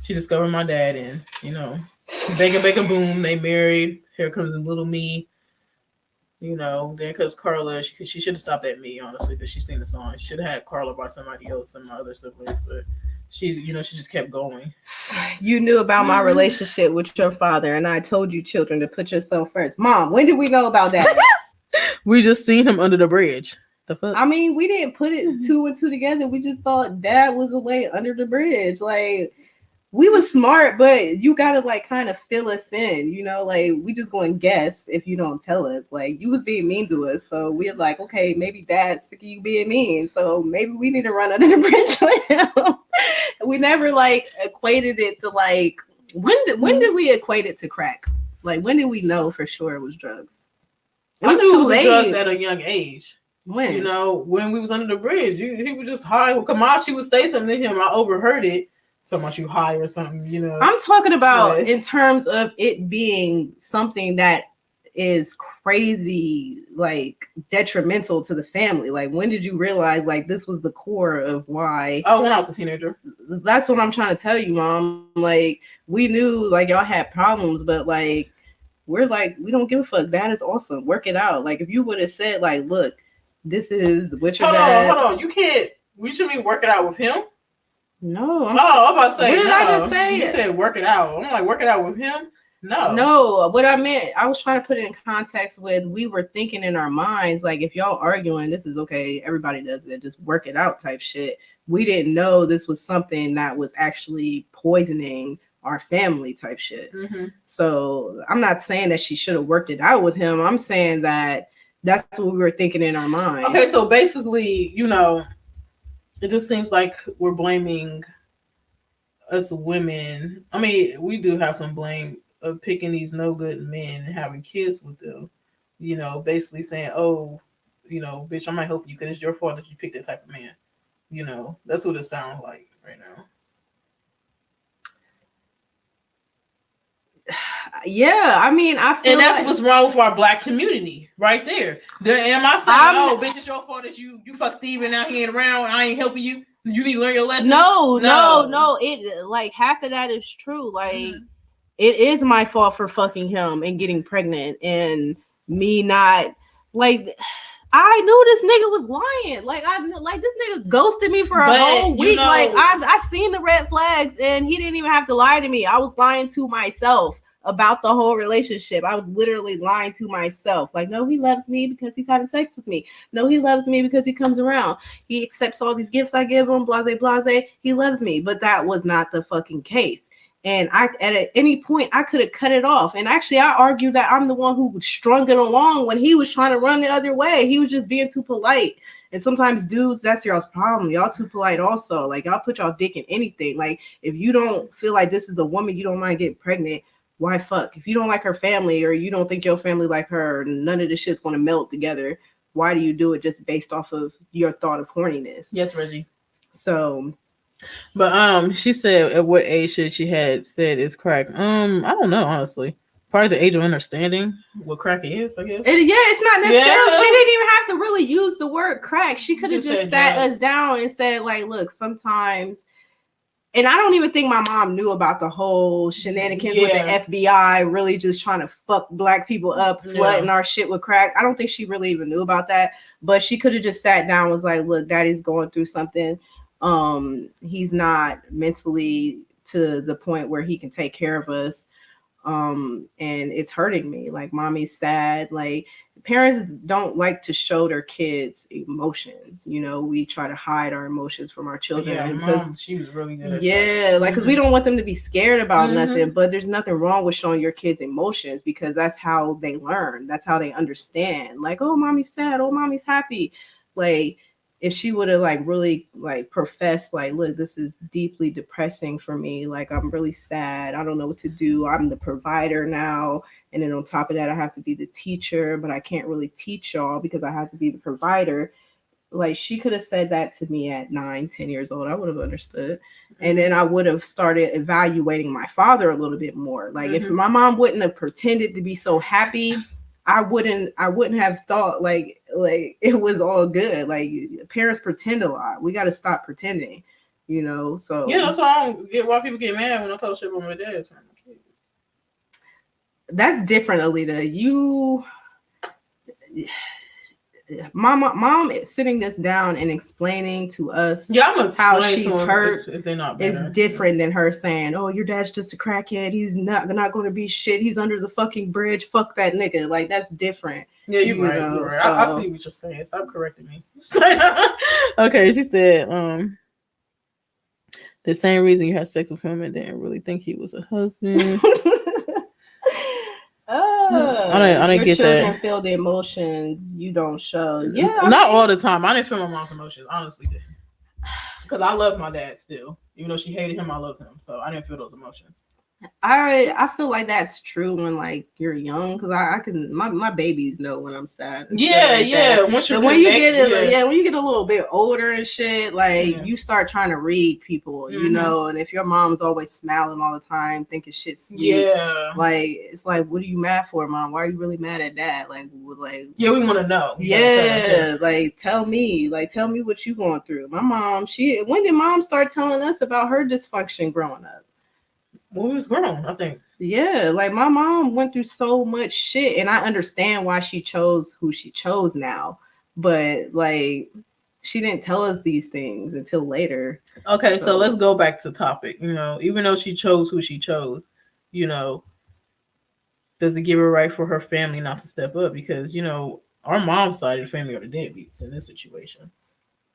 she discovered my dad, and, you know, bang, boom, they married. Here comes little me. You know, then comes Carla. She should have stopped at me, honestly, because she seen the song. She should have had Carla by somebody else and my other siblings, but she, you know, she just kept going. You knew about my relationship with your father, and I told you, children, to put yourself first. Mom, when did we know about that? We just seen him under the bridge. The fuck? I mean, we didn't put it two and two together. We just thought Dad was away under the bridge. Like, we was smart, but you gotta like kind of fill us in, you know, like we just gonna guess if you don't tell us. Like, you was being mean to us, so we're like, okay, maybe Dad's sick of you being mean, so maybe we need to run under the bridge with him. We never like equated it to like when did we equate it to crack? Like, when did we know for sure it was drugs? It was too late. Drugs at a young age. When? You know, when we was under the bridge, he was just high. Kamachi would say something to him. I overheard it. Talking about you high or something, you know. I'm talking about in terms of it being something that is crazy, like detrimental to the family. Like, when did you realize like this was the core of why? Oh, when I was a teenager. That's what I'm trying to tell you, Mom. Like, we knew like y'all had problems, but like we're like, we don't give a fuck. That is awesome. Work it out. Like, if you would have said like, look, this is what your dad. Hold on. You can't. We shouldn't work it out with him. No. I'm about to say. What did I just say? You said work it out. I'm like, work it out with him. No, what I meant, I was trying to put it in context with, we were thinking in our minds, like, if y'all arguing, this is okay, everybody does it, just work it out type shit. We didn't know this was something that was actually poisoning our family type shit. Mm-hmm. So I'm not saying that she should have worked it out with him. I'm saying that that's what we were thinking in our mind. Okay, so basically, you know, it just seems like we're blaming us women. I mean, we do have some blame of picking these no good men and having kids with them, you know, basically saying, oh, you know, bitch, I might help you because it's your fault that you picked that type of man. You know, that's what it sounds like right now. Yeah, I mean, I feel and that's like what's wrong with our Black community right there. Am I saying, oh, bitch, it's your fault that you fuck Steve and now he ain't around, I ain't helping you? You need to learn your lesson? No. It, like, half of that is true. Like, it is my fault for fucking him and getting pregnant and me not, like, I knew this nigga was lying. Like, this nigga ghosted me for a whole week. You know, like, I seen the red flags and he didn't even have to lie to me. I was lying to myself about the whole relationship. I was literally lying to myself. Like, no, he loves me because he's having sex with me. No, he loves me because he comes around. He accepts all these gifts I give him, blase, blase. He loves me. But that was not the fucking case. And at any point, I could have cut it off. And actually, I argued that I'm the one who strung it along when he was trying to run the other way. He was just being too polite. And sometimes dudes, that's y'all's problem. Y'all too polite also. Like, y'all put y'all dick in anything. Like, if you don't feel like this is the woman you don't mind getting pregnant, why fuck? If you don't like her family or you don't think your family like her, none of this shit's going to melt together. Why do you do it just based off of your thought of horniness? Yes, Reggie. So... But she said at what age should she had said is crack. I don't know, honestly. Probably the age of understanding what crack is, I guess. It's not necessarily. Yeah. She didn't even have to really use the word crack. She could have just sat us down and said, like, look, sometimes. And I don't even think my mom knew about the whole shenanigans with the FBI really just trying to fuck Black people up, flooding our shit with crack. I don't think she really even knew about that. But she could have just sat down and was like, look, daddy's going through something. He's not mentally to the point where he can take care of us. And it's hurting me. Like, mommy's sad. Like, parents don't like to show their kids emotions. You know, we try to hide our emotions from our children. Yeah, Mom, she was really good at that. Like, because we don't want them to be scared about nothing. But there's nothing wrong with showing your kids emotions because that's how they learn. That's how they understand. Like, oh, mommy's sad. Oh, mommy's happy. Like, if she would have like really like professed like, look, this is deeply depressing for me. Like, I'm really sad. I don't know what to do. I'm the provider now. And then on top of that, I have to be the teacher, but I can't really teach y'all because I have to be the provider. Like, she could have said that to me at 9-10 years old. I would have understood. And then I would have started evaluating my father a little bit more. Like, if my mom wouldn't have pretended to be so happy, I wouldn't have thought like it was all good. Like, parents pretend a lot. We got to stop pretending, you know. So yeah, that's why I don't get why people get mad when I talk shit about my dad's from my kids. That's different, Alita. Mom is sitting this down and explaining to us how she's hurt if they're not is different than her saying, oh, your dad's just a crackhead. He's not going to be shit. He's under the fucking bridge. Fuck that nigga. Like, that's different. Yeah, you're right. You're right. So, I see what you're saying. Stop correcting me. Okay, she said, the same reason you had sex with him and didn't really think he was a husband. I didn't get that. Your children feel the emotions you don't show. Yeah, not all the time. I didn't feel my mom's emotions. Honestly, didn't. Because I love my dad still. Even though she hated him, I love him. So I didn't feel those emotions. I feel like that's true when like you're young because I can my babies know when I'm sad. Yeah, like yeah. That. Once you're when you get yeah. when you get a little bit older and shit, like you start trying to read people, you know. And if your mom's always smiling all the time, thinking shit's sweet, like it's like, what are you mad for, mom? Why are you really mad at dad? Like yeah, we want to know. Like tell me what you going through. My mom, when did mom start telling us about her dysfunction growing up? When we was grown, I think. Yeah, like my mom went through so much shit, and I understand why she chose who she chose now, but like she didn't tell us these things until later. Okay, so let's go back to topic. You know, even though she chose who she chose, you know, does it give her right for her family not to step up? Because, you know, our mom's side of the family are the deadbeats in this situation.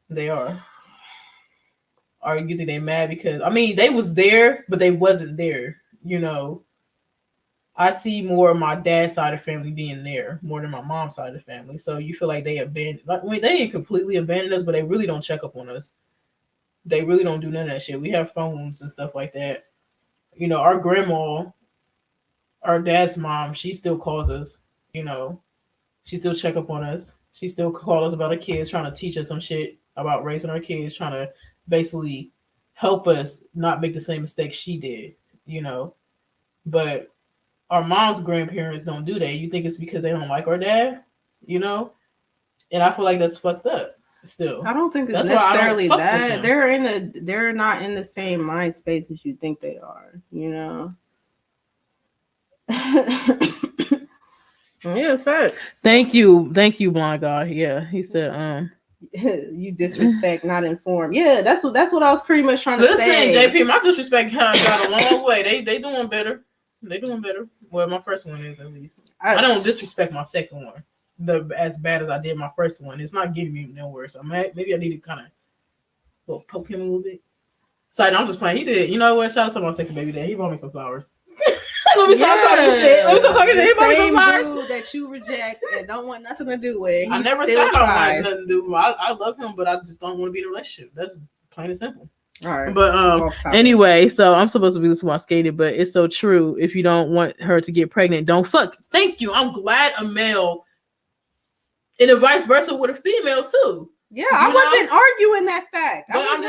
They are. Or you think they mad because, I mean, they was there, but they wasn't there. You know, I see more of my dad's side of the family being there more than my mom's side of the family. So you feel like they abandoned, like, I mean, they ain't completely abandoned us, but they really don't check up on us. They really don't do none of that shit. We have phones and stuff like that. You know, our grandma, our dad's mom, she still calls us, you know, she still check up on us. She still calls us about our kids, trying to teach us some shit about raising our kids, trying to basically help us not make the same mistakes she did, you know. But our mom's grandparents don't do that. You think it's because they don't like our dad, you know? And I feel like that's fucked up still. I don't think it's necessarily that. They're not in the same mind space as you think they are, you know. Yeah, fact. Thank you, blind guy. Yeah, he said, you disrespect, not informed. Yeah, that's what I was pretty much trying to say. Listen, JP, my disrespect got a long way. They doing better. They doing better. Well, my first one is at least. I don't disrespect my second one as bad as I did my first one. It's not getting me nowhere. So maybe I need to kind of poke him a little bit. Sorry, I'm just playing. He did. You know what? Shout out to my second baby dad. He brought me some flowers. Let me stop talking shit. Let me stop talking shit. The same dude that you reject and don't want nothing to do with. I never said I don't want nothing to do with. I love him, but I just don't want to be in a relationship. That's plain and simple. All right. But anyway, so I'm supposed to be this one skated, but it's so true. If you don't want her to get pregnant, don't fuck. Thank you. I'm glad a male, and the vice versa with a female too. Yeah, I wasn't arguing that fact. But I'm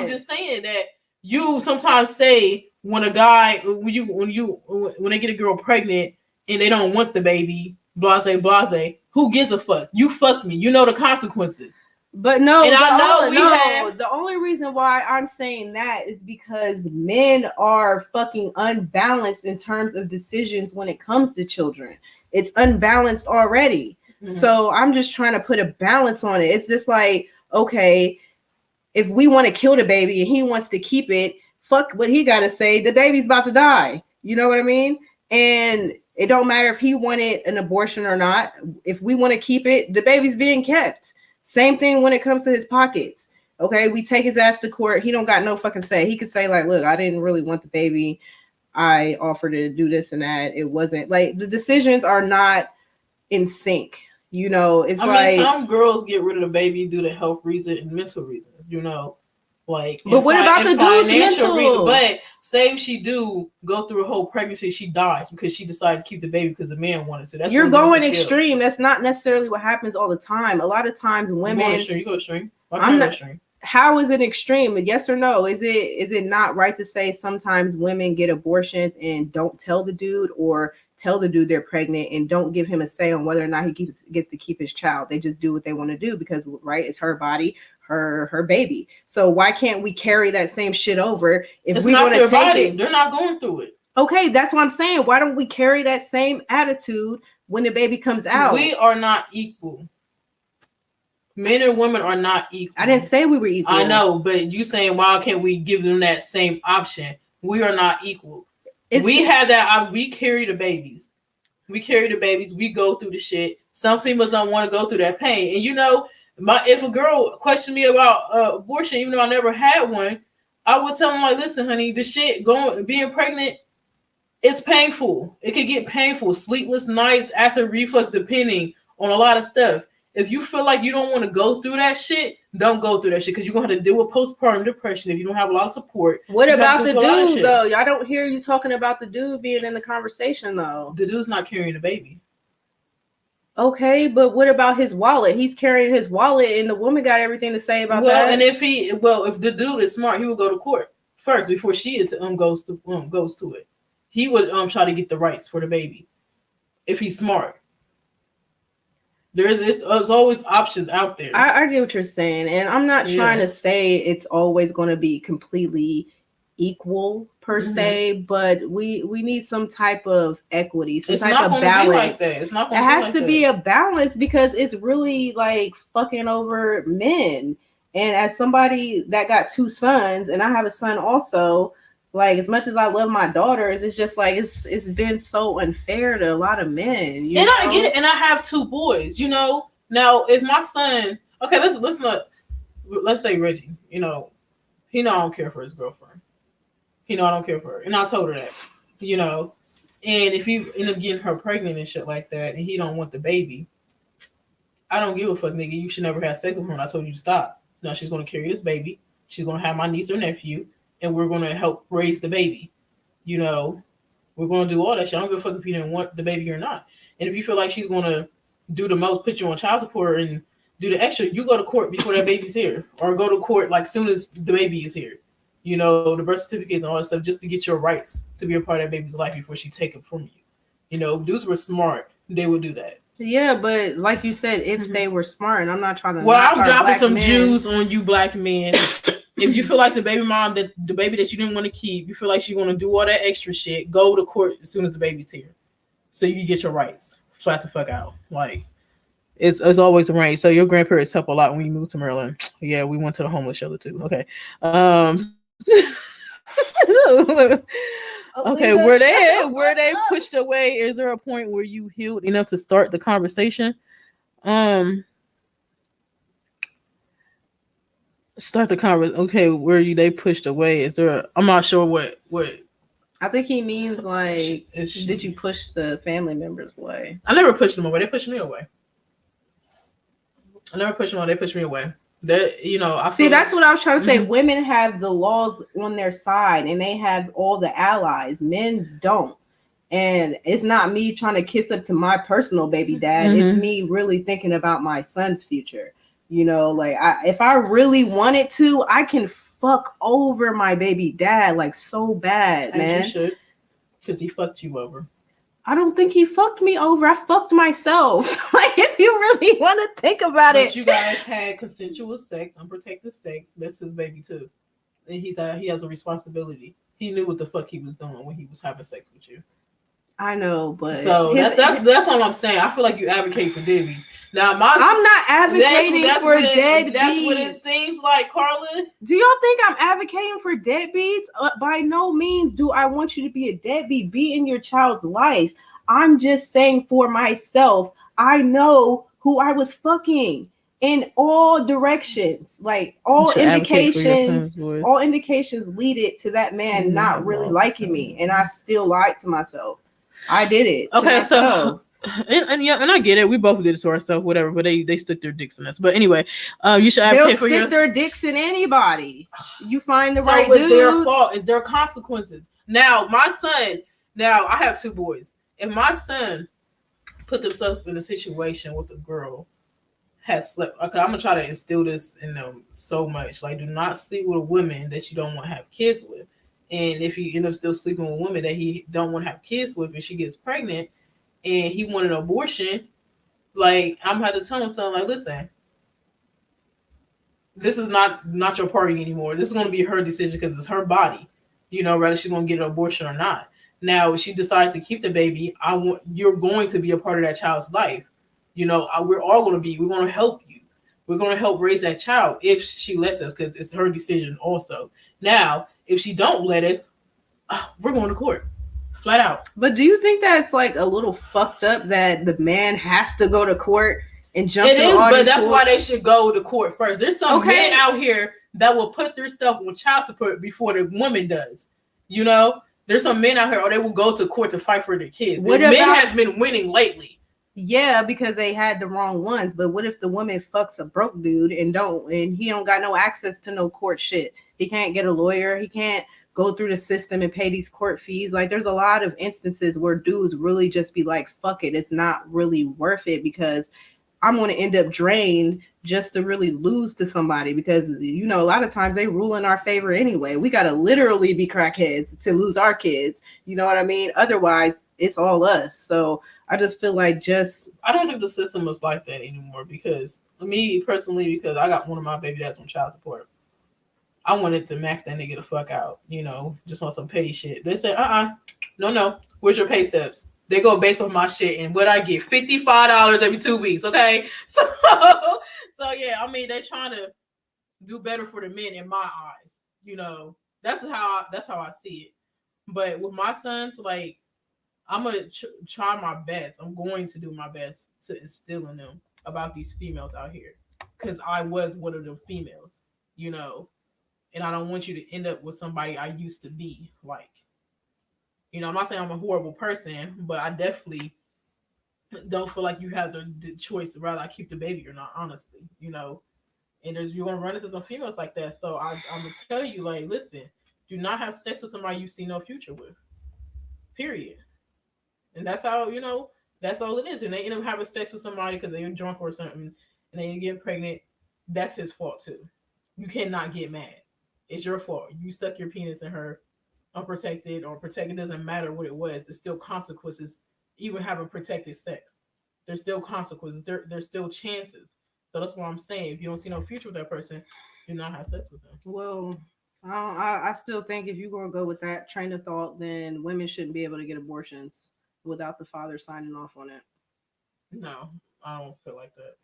just saying that you sometimes say when a guy when they get a girl pregnant and they don't want the baby, blase, who gives a fuck? You fucked me. You know the consequences. But no, and the only reason why I'm saying that is because men are fucking unbalanced in terms of decisions when it comes to children. It's unbalanced already. Mm-hmm. So I'm just trying to put a balance on it. It's just like, okay, if we want to kill the baby and he wants to keep it, fuck what he got to say. The baby's about to die. You know what I mean? And it don't matter if he wanted an abortion or not. If we want to keep it, the baby's being kept. Same thing when it comes to his pockets. Okay, we take his ass to court. He don't got no fucking say. He could say like, look, I didn't really want the baby. I offered to do this and that. It wasn't like the decisions are not in sync. You know, it's I mean, some girls get rid of the baby due to health reasons and mental reasons, you know. Like, but what about the dude's mental? But say if she do go through a whole pregnancy, she dies because she decided to keep the baby because the man wanted to. That's you're going extreme. That's not necessarily what happens all the time. A lot of times, women. You go extreme. I'm not extreme. How is it extreme? Yes or no? Is it not right to say sometimes women get abortions and don't tell the dude, or tell the dude they're pregnant and don't give him a say on whether or not he gets to keep his child? They just do what they want to do because, right, it's her body, her baby. So why can't we carry that same shit over if we want to take it? They're not going through it. Okay, that's what I'm saying. Why don't we carry that same attitude when the baby comes out? We are not equal. Men and women are not equal. I didn't say we were equal. I know, but you saying why can't we give them that same option? We are not equal. We have that. We carry the babies. We go through the shit. Some females don't want to go through that pain. And you know, if a girl questioned me about abortion, even though I never had one, I would tell them like, listen, honey, the shit being pregnant, it's painful. It could get painful. Sleepless nights, acid reflux, depending on a lot of stuff. If you feel like you don't want to go through that shit, don't go through that shit because you're going to have to deal with postpartum depression if you don't have a lot of support. What about the dude, though? I don't hear you talking about the dude being in the conversation, though. The dude's not carrying the baby. Okay, but what about his wallet? He's carrying his wallet, and the woman got everything to say about that. And if the dude is smart, he would go to court first before she goes to it. He would try to get the rights for the baby if he's smart. There's always options out there. I get what you're saying, and I'm not trying to say it's always going to be completely equal per se, but we need some type of equity, some type of balance. Like that. It's not. It has to be a balance because it's really like fucking over men. And as somebody that got 2 sons, and I have a son also. Like, as much as I love my daughters, it's just like it's been so unfair to a lot of men. And I get it. And I have 2 boys, you know. Now, if my son, okay, let's say Reggie, you know, he know I don't care for his girlfriend. He know I don't care for her. And I told her that, you know. And if you end up getting her pregnant and shit like that, and he don't want the baby, I don't give a fuck, nigga. You should never have sex with her. And I told you to stop. Now she's going to carry this baby. She's going to have my niece or nephew. And we're going to help raise the baby. You know, we're going to do all that shit. I don't give a fuck if you didn't want the baby or not. And if you feel like she's going to do the most, put you on child support and do the extra, you go to court before that baby's here. Or go to court like soon as the baby is here. You know, the birth certificate and all that stuff just to get your rights to be a part of that baby's life before she take it from you. You know, dudes were smart. They would do that. Yeah, but like you said, if they were smart, and I'm not trying to. Well, I'm dropping some Jews on you black men. If you feel like the baby that you didn't want to keep, you feel like she's going to do all that extra shit, go to court as soon as the baby's here. So you get your rights. Flat the fuck out. Like, it's always arranged. So your grandparents help a lot when you moved to Maryland. Yeah, we went to the homeless shelter too. Okay. Okay, were they pushed away? Is there a point where you healed enough to start the conversation? Start the conversation. Okay, they pushed away? Is there? I'm not sure what. I think he means like, did you push the family members away? I never pushed them away. They pushed me away. I never pushed them away. They pushed me away. You know, that's what I was trying to say. Women have the laws on their side, and they have all the allies. Men don't. And it's not me trying to kiss up to my personal baby dad. It's me really thinking about my son's future. You know, like if I really wanted to, I can fuck over my baby dad like so bad, man. You should, because he fucked you over. I don't think he fucked me over. I fucked myself. Like, if you really want to think about it. You guys had consensual sex, unprotected sex. That's his baby too, and he has a responsibility. He knew what the fuck he was doing when he was having sex with you. I know, but so that's all I'm saying. I feel like you advocate for deadbeats. Now, I'm not advocating for deadbeats. That's what it seems like, Carla. Do y'all think I'm advocating for deadbeats? By no means do I want you to be a deadbeat. Be in your child's life. I'm just saying for myself, I know who I was fucking in all directions. Like all indications lead it to that man not really liking me, and I still lied to myself. I did it. Okay, so and I get it. We both did it to ourselves, whatever. But they stick their dicks in us. But anyway, you should advocate for stick their dicks in anybody. You find the right dude. So it's their fault. It's their consequences. Now, my son. Now I have 2 boys. If my son put himself in a situation with a girl, has slept. Okay, I'm gonna try to instill this in them so much. Like, do not sleep with a woman that you don't want to have kids with. And if you end up still sleeping with a woman that he don't want to have kids with, and she gets pregnant, and he wanted an abortion, like, I'm gonna have to tell him something like, listen, this is not your party anymore. This is gonna be her decision because it's her body. You know, whether she's gonna get an abortion or not. Now, if she decides to keep the baby, you're going to be a part of that child's life. You know, we're all going to be. We're going to help you. We're going to help raise that child if she lets us, because it's her decision also. Now, if she don't let us, we're going to court, flat out. But do you think that's like a little fucked up that the man has to go to court and jump? It is, but that's why they should go to court first. There's some men out here that will put their stuff on child support before the woman does. You know, there's some men out here, or they will go to court to fight for their kids. Men has been winning lately. Yeah, because they had the wrong ones. But what if the woman fucks a broke dude and he don't got no access to no court shit? He can't get a lawyer. He can't go through the system and pay these court fees. Like, there's a lot of instances where dudes really just be like, fuck it. It's not really worth it because I'm going to end up drained just to really lose to somebody because, you know, a lot of times they rule in our favor anyway. We got to literally be crackheads to lose our kids. You know what I mean? Otherwise, it's all us. So I just feel like I don't think the system is like that anymore because me personally, because I got one of my baby dads on child support. I wanted to max that nigga the fuck out, you know, just on some petty shit. They said, no, where's your pay stubs? They go based on my shit and what I get, $55 every 2 weeks, okay? So yeah, I mean, they're trying to do better for the men in my eyes, you know. That's how I see it. But with my sons, like, I'm gonna try my best. I'm going to do my best to instill in them about these females out here, because I was one of the females, you know. And I don't want you to end up with somebody I used to be like. You know, I'm not saying I'm a horrible person, but I definitely don't feel like you have the choice to rather I keep the baby or not, honestly, you know. And you're going to run into some females like that. So I'm going to tell you, like, listen, do not have sex with somebody you see no future with. Period. And that's how, you know, that's all it is. And they end up having sex with somebody because they're drunk or something and they get pregnant. That's his fault, too. You cannot get mad. It's your fault. You stuck your penis in her unprotected or protected. Doesn't matter what it was. There's still consequences. Even having protected sex, there's still consequences. There's still chances. So that's what I'm saying. If you don't see no future with that person, do not have sex with them. Well, I still think if you're going to go with that train of thought, then women shouldn't be able to get abortions without the father signing off on it. No, I don't feel like that.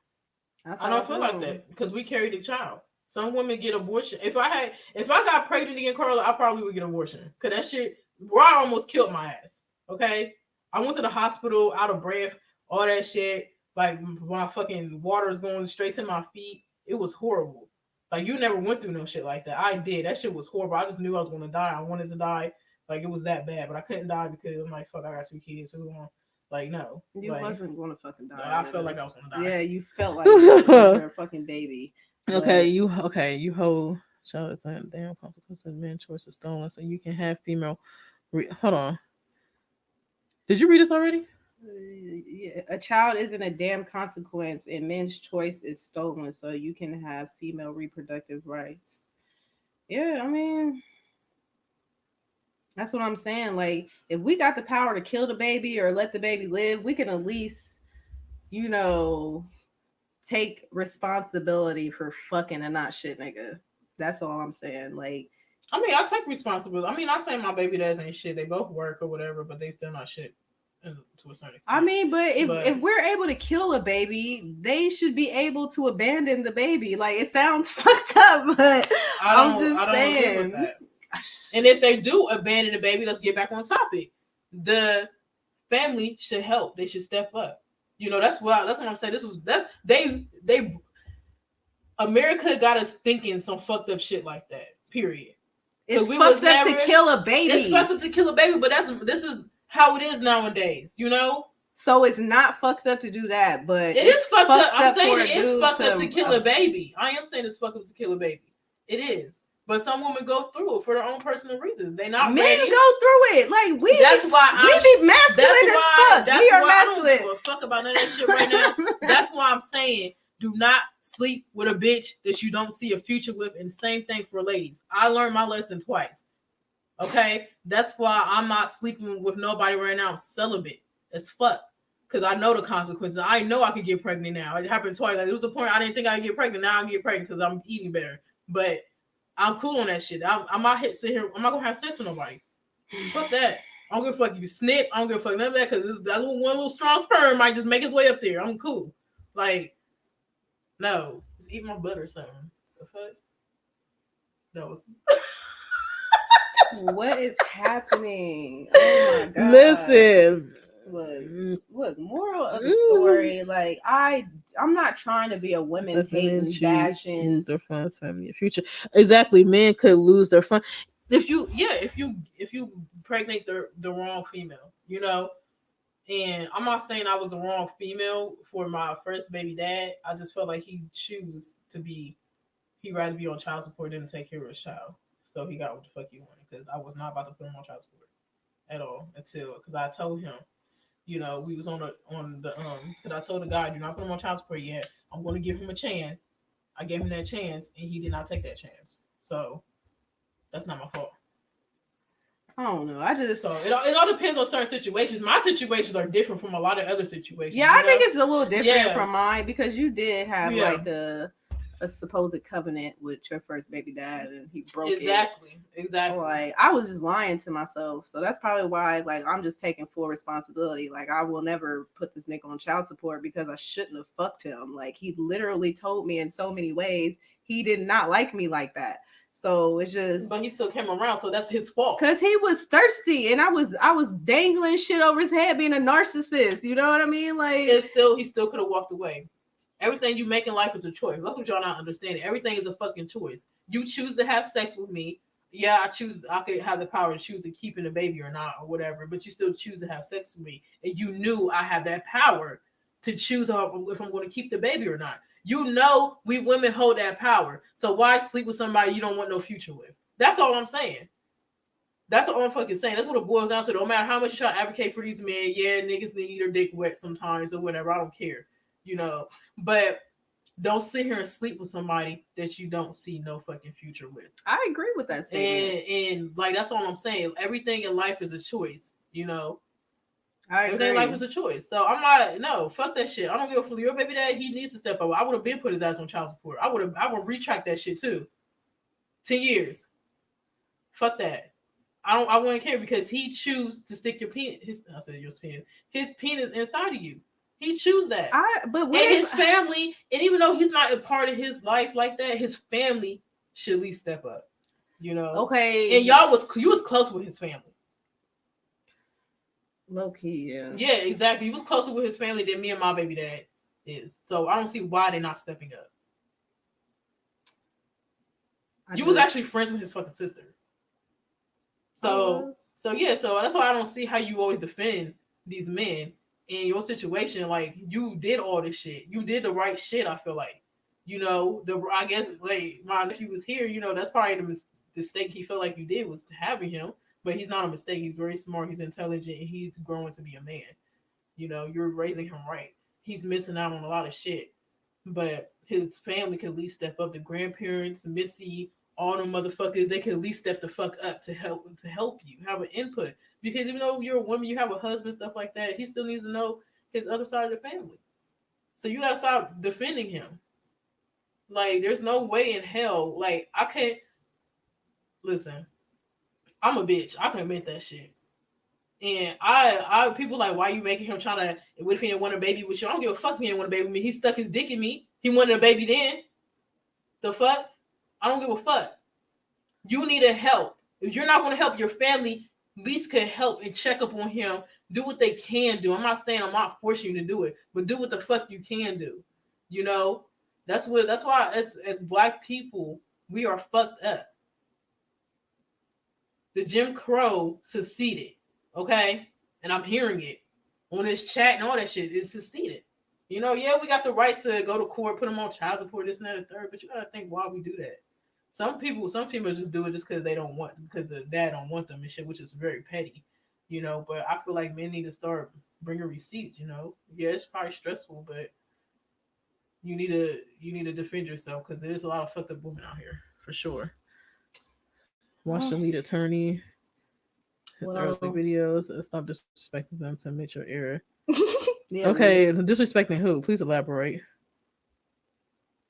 That's I don't feel like that because we carried a child. Some women get abortion. If I got pregnant again, Carla, I probably would get abortion. Cause that shit, I almost killed my ass. Okay, I went to the hospital out of breath, all that shit. Like my fucking water is going straight to my feet. It was horrible. Like you never went through no shit like that. I did. That shit was horrible. I just knew I was gonna die. I wanted to die. Like it was that bad, but I couldn't die because I'm like, fuck, I got 2 kids. Who gonna like no? You like, wasn't gonna fucking die. I felt like I was gonna die. Yeah, you felt like you were a fucking baby. Okay, you hold child it's a damn consequence of man choice is stolen, so you can have female. Hold on. Did you read this already? Yeah, a child isn't a damn consequence, and men's choice is stolen, so you can have female reproductive rights. Yeah, I mean, that's what I'm saying. Like, if we got the power to kill the baby or let the baby live, we can at least, you know, take responsibility for fucking a not shit nigga. That's all I'm saying. Like, I mean, I take responsibility. I mean, I'm saying my baby dads ain't shit. They both work or whatever, but they still not shit to a certain extent. I mean, but if we're able to kill a baby, they should be able to abandon the baby. Like, it sounds fucked up, but I'm just saying. And if they do abandon the baby, let's get back on topic. The family should help. They should step up. You know, that's what I'm saying. America got us thinking some fucked up shit like that. Period. It's fucked up to kill a baby. It's fucked up to kill a baby, but this is how it is nowadays, you know? So it's not fucked up to do that, but it is fucked up. I'm saying it is fucked up to kill a baby. I am saying it's fucked up to kill a baby. It is. But some women go through it for their own personal reasons. They not men ready. Go through it. Like we be masculine as fuck. We are masculine. I don't give a fuck about none of that shit right now. That's why I'm saying do not sleep with a bitch that you don't see a future with. And same thing for ladies. I learned my lesson twice. Okay? That's why I'm not sleeping with nobody right now. I'm celibate as fuck. Because I know the consequences. I know I could get pregnant now. It happened twice. Like, it was the point I didn't think I could get pregnant. Now I can get pregnant because I'm eating better. But I'm cool on that shit. I'm not sit here. I'm not gonna have sex with nobody. Fuck that. I don't give a fuck if you snip. I don't give a fuck none of that because that one little strong sperm might just make its way up there. I'm cool. Like, no, just eat my butt or something. The fuck? That was. What is happening? Oh my god! Listen. Look, moral of the story, like I'm not trying to be a women hating bashing lose their fun family future. Exactly, men could lose their fun if you pregnate the wrong female, you know, And I'm not saying I was the wrong female for my first baby dad. I just felt like he'd rather be on child support than to take care of his child. So he got what the fuck he wanted because I was not about to put him on child support at all because I told him, we was on the because I told the guy, do not put him on child support yet. I'm going to give him a chance. I gave him that chance and he did not take that chance. So that's not my fault. I don't know. So it all depends on certain situations. My situations are different from a lot of other situations. Yeah, I think it's a little different from mine because you did have like a supposed covenant with your first baby dad and he broke it. Exactly. Like I was just lying to myself. So that's probably why like I'm just taking full responsibility. Like I will never put this nigga on child support because I shouldn't have fucked him. Like he literally told me in so many ways he did not like me like that. So it's just, but he still came around, so that's his fault. Cause he was thirsty, and I was dangling shit over his head, being a narcissist. You know what I mean? Like, he still could have walked away. Everything you make in life is a choice. That's what y'all not understanding. Everything is a fucking choice. You choose to have sex with me. Yeah, I could have the power to choose to keep the baby or not or whatever, but you still choose to have sex with me, and you knew I have that power to choose if I'm going to keep the baby or not. We women hold that power. So why sleep with somebody you don't want no future with? That's all I'm saying. That's all I'm fucking saying. That's what it boils down to. No matter how much you try to advocate for these men, yeah, niggas need their dick wet sometimes or whatever. I don't care, But don't sit here and sleep with somebody that you don't see no fucking future with. I agree with that statement. And like that's all I'm saying. Everything in life is a choice, Everything in life is a choice. So I'm like, no, fuck that shit. I don't give a fuck. Your baby dad, he needs to step up. I would have been put his ass on child support. I would retract that shit too. 10 years. Fuck that. I wouldn't care because he choose to stick your penis. His penis inside of you. He choose that. And his family, and even though he's not a part of his life like that, his family should at least step up. Okay. And you was close with his family. Low key, yeah. Yeah, exactly. He was closer with his family than me and my baby dad is. So I don't see why they're not stepping up. You was actually friends with his fucking sister. So that's why I don't see how you always defend these men in your situation. Like you did all this shit. You did the right shit, I feel like. I guess like my nephew was here, that's probably the mistake he felt like you did was having him. But he's not a mistake. He's very smart. He's intelligent. And he's growing to be a man. You're raising him right. He's missing out on a lot of shit. But his family could at least step up. The grandparents, Missy, all them motherfuckers, they can at least step the fuck up to help you, have an input. Because even though you're a woman, you have a husband, stuff like that, he still needs to know his other side of the family. So you gotta stop defending him. Like, there's no way in hell. Like, I can't listen. I'm a bitch. I can admit that shit. And I people like, why you making him try to, what if he didn't want a baby with you? I don't give a fuck if he didn't want a baby with me. He stuck his dick in me. He wanted a baby then. The fuck? I don't give a fuck. You need a help. If you're not going to help your family, at least could help and check up on him. Do what they can do. I'm not saying I'm not forcing you to do it, but do what the fuck you can do. That's why as Black people, we are fucked up. The Jim Crow succeeded, okay? And I'm hearing it on this chat and all that shit. It succeeded. Yeah, we got the rights to go to court, put them on child support, this and that and third, but you gotta think why we do that. Some females just do it just because because the dad don't want them and shit, which is very petty, But I feel like men need to start bringing receipts, Yeah, it's probably stressful, but you need to defend yourself because there's a lot of fucked up women out here for sure. Watch the lead attorney. His early videos. Stop disrespecting them to admit your error. Yeah, okay, disrespecting who? Please elaborate.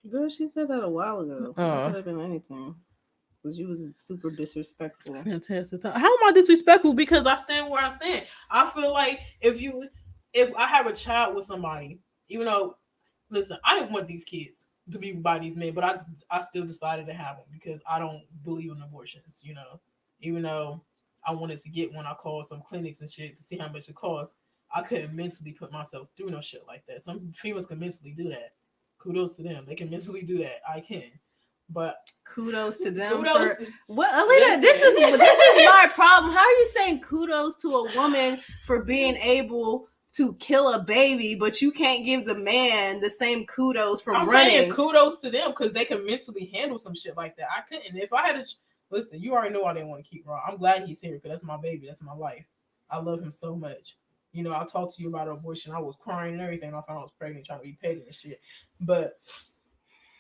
Girl, she said that a while ago. It could have been anything. Because you was super disrespectful. Fantastic. How am I disrespectful? Because I stand where I stand. I feel like if I have a child with somebody, even though, listen, I didn't want these kids to be by these men, but I still decided to have them because I don't believe in abortions, Even though I wanted to get one, I called some clinics and shit to see how much it costs. I couldn't mentally put myself through no shit like that. Some females can mentally do that. Kudos to them. They can mentally do that. I can. But kudos to them. What, Alita? This is my problem. How are you saying kudos to a woman for being able to kill a baby, but you can't give the man the same kudos for I'm running. saying kudos to them because they can mentally handle some shit like that. I couldn't. If I had to listen, you already know I didn't want to keep Ron. I'm glad he's here because that's my baby. That's my life. I love him so much. You know, I talked to you about abortion. I was crying and everything. I found I was pregnant, trying to be petty and shit. But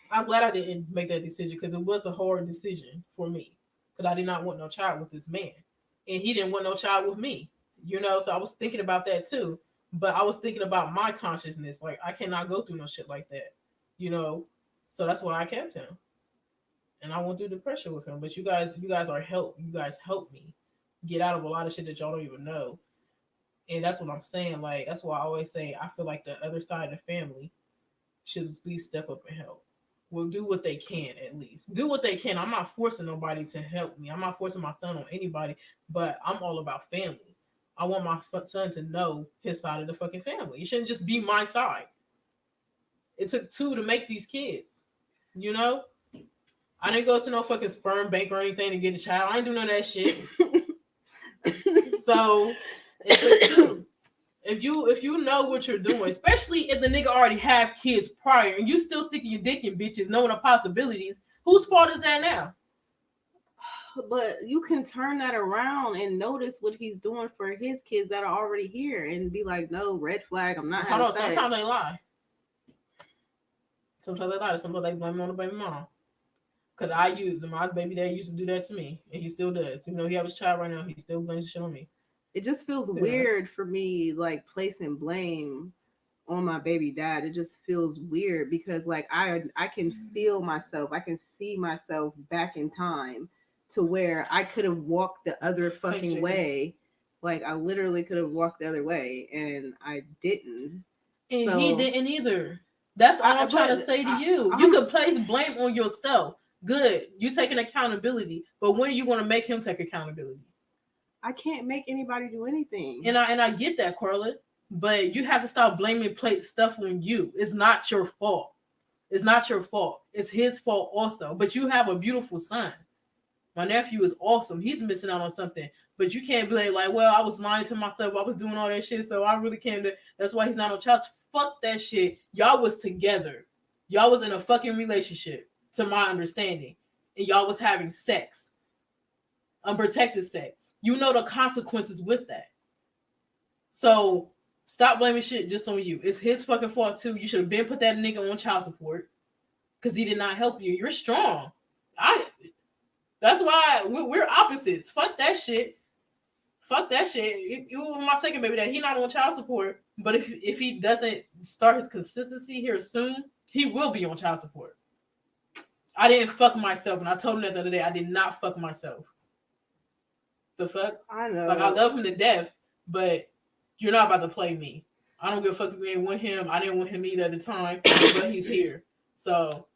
I'm glad I didn't make that decision because it was a hard decision for me because I did not want no child with this man, and he didn't want no child with me. You know, so I was thinking about that too. But I was thinking about my consciousness. Like, I cannot go through no shit like that. You know? So that's why I kept him. And I went through the pressure with him. But you guys are help. You guys helped me get out of a lot of shit that y'all don't even know. And that's what I'm saying. Like, that's why I always say I feel like the other side of the family should at least step up and help. Well, do what they can, at least. Do what they can. I'm not forcing nobody to help me. I'm not forcing my son on anybody. But I'm all about family. I want my son to know his side of the fucking family. It shouldn't just be my side. It took two to make these kids. You know? I didn't go to no fucking sperm bank or anything to get a child. I ain't do none of that shit. So, it took two. If you know what you're doing, especially if the nigga already have kids prior and you still sticking your dick in bitches knowing the possibilities, whose fault is that now? But you can turn that around and notice what he's doing for his kids that are already here and be like, no, red flag, I'm not having sex. Sometimes they lie. Sometimes they blame it on the baby mom. Because I used him. My baby dad used to do that to me. And he still does. Even though he has his child right now, he still blames shit on me. It just feels weird for me, like, placing blame on my baby dad. It just feels weird because, like, I can feel myself. I can see myself back in time to where I could have walked the other fucking way. Like, I literally could have walked the other way, and I didn't. And so, he didn't either. That's all I'm trying to say to you. You could place blame on yourself. Good. You taking accountability. But when are you going to make him take accountability? I can't make anybody do anything. And I get that, Carla. But you have to stop blaming stuff on you. It's not your fault. It's not your fault. It's his fault also. But you have a beautiful son. My nephew is awesome. He's missing out on something. But you can't be like, well, I was lying to myself. I was doing all that shit, so I really can't. That's why he's not on child. Fuck that shit. Y'all was together. Y'all was in a fucking relationship, to my understanding. And y'all was having sex. Unprotected sex. You know the consequences with that. So stop blaming shit just on you. It's his fucking fault too. You should have been put that nigga on child support. Because he did not help you. You're strong. That's why we're opposites. Fuck that shit. Fuck that shit. My second baby dad, he not on child support. But if he doesn't start his consistency here soon, he will be on child support. I didn't fuck myself. And I told him that the other day. I did not fuck myself. The fuck? I know. Like, I love him to death. But you're not about to play me. I don't give a fuck if you ain't want him. I didn't want him either at the time. But he's here. So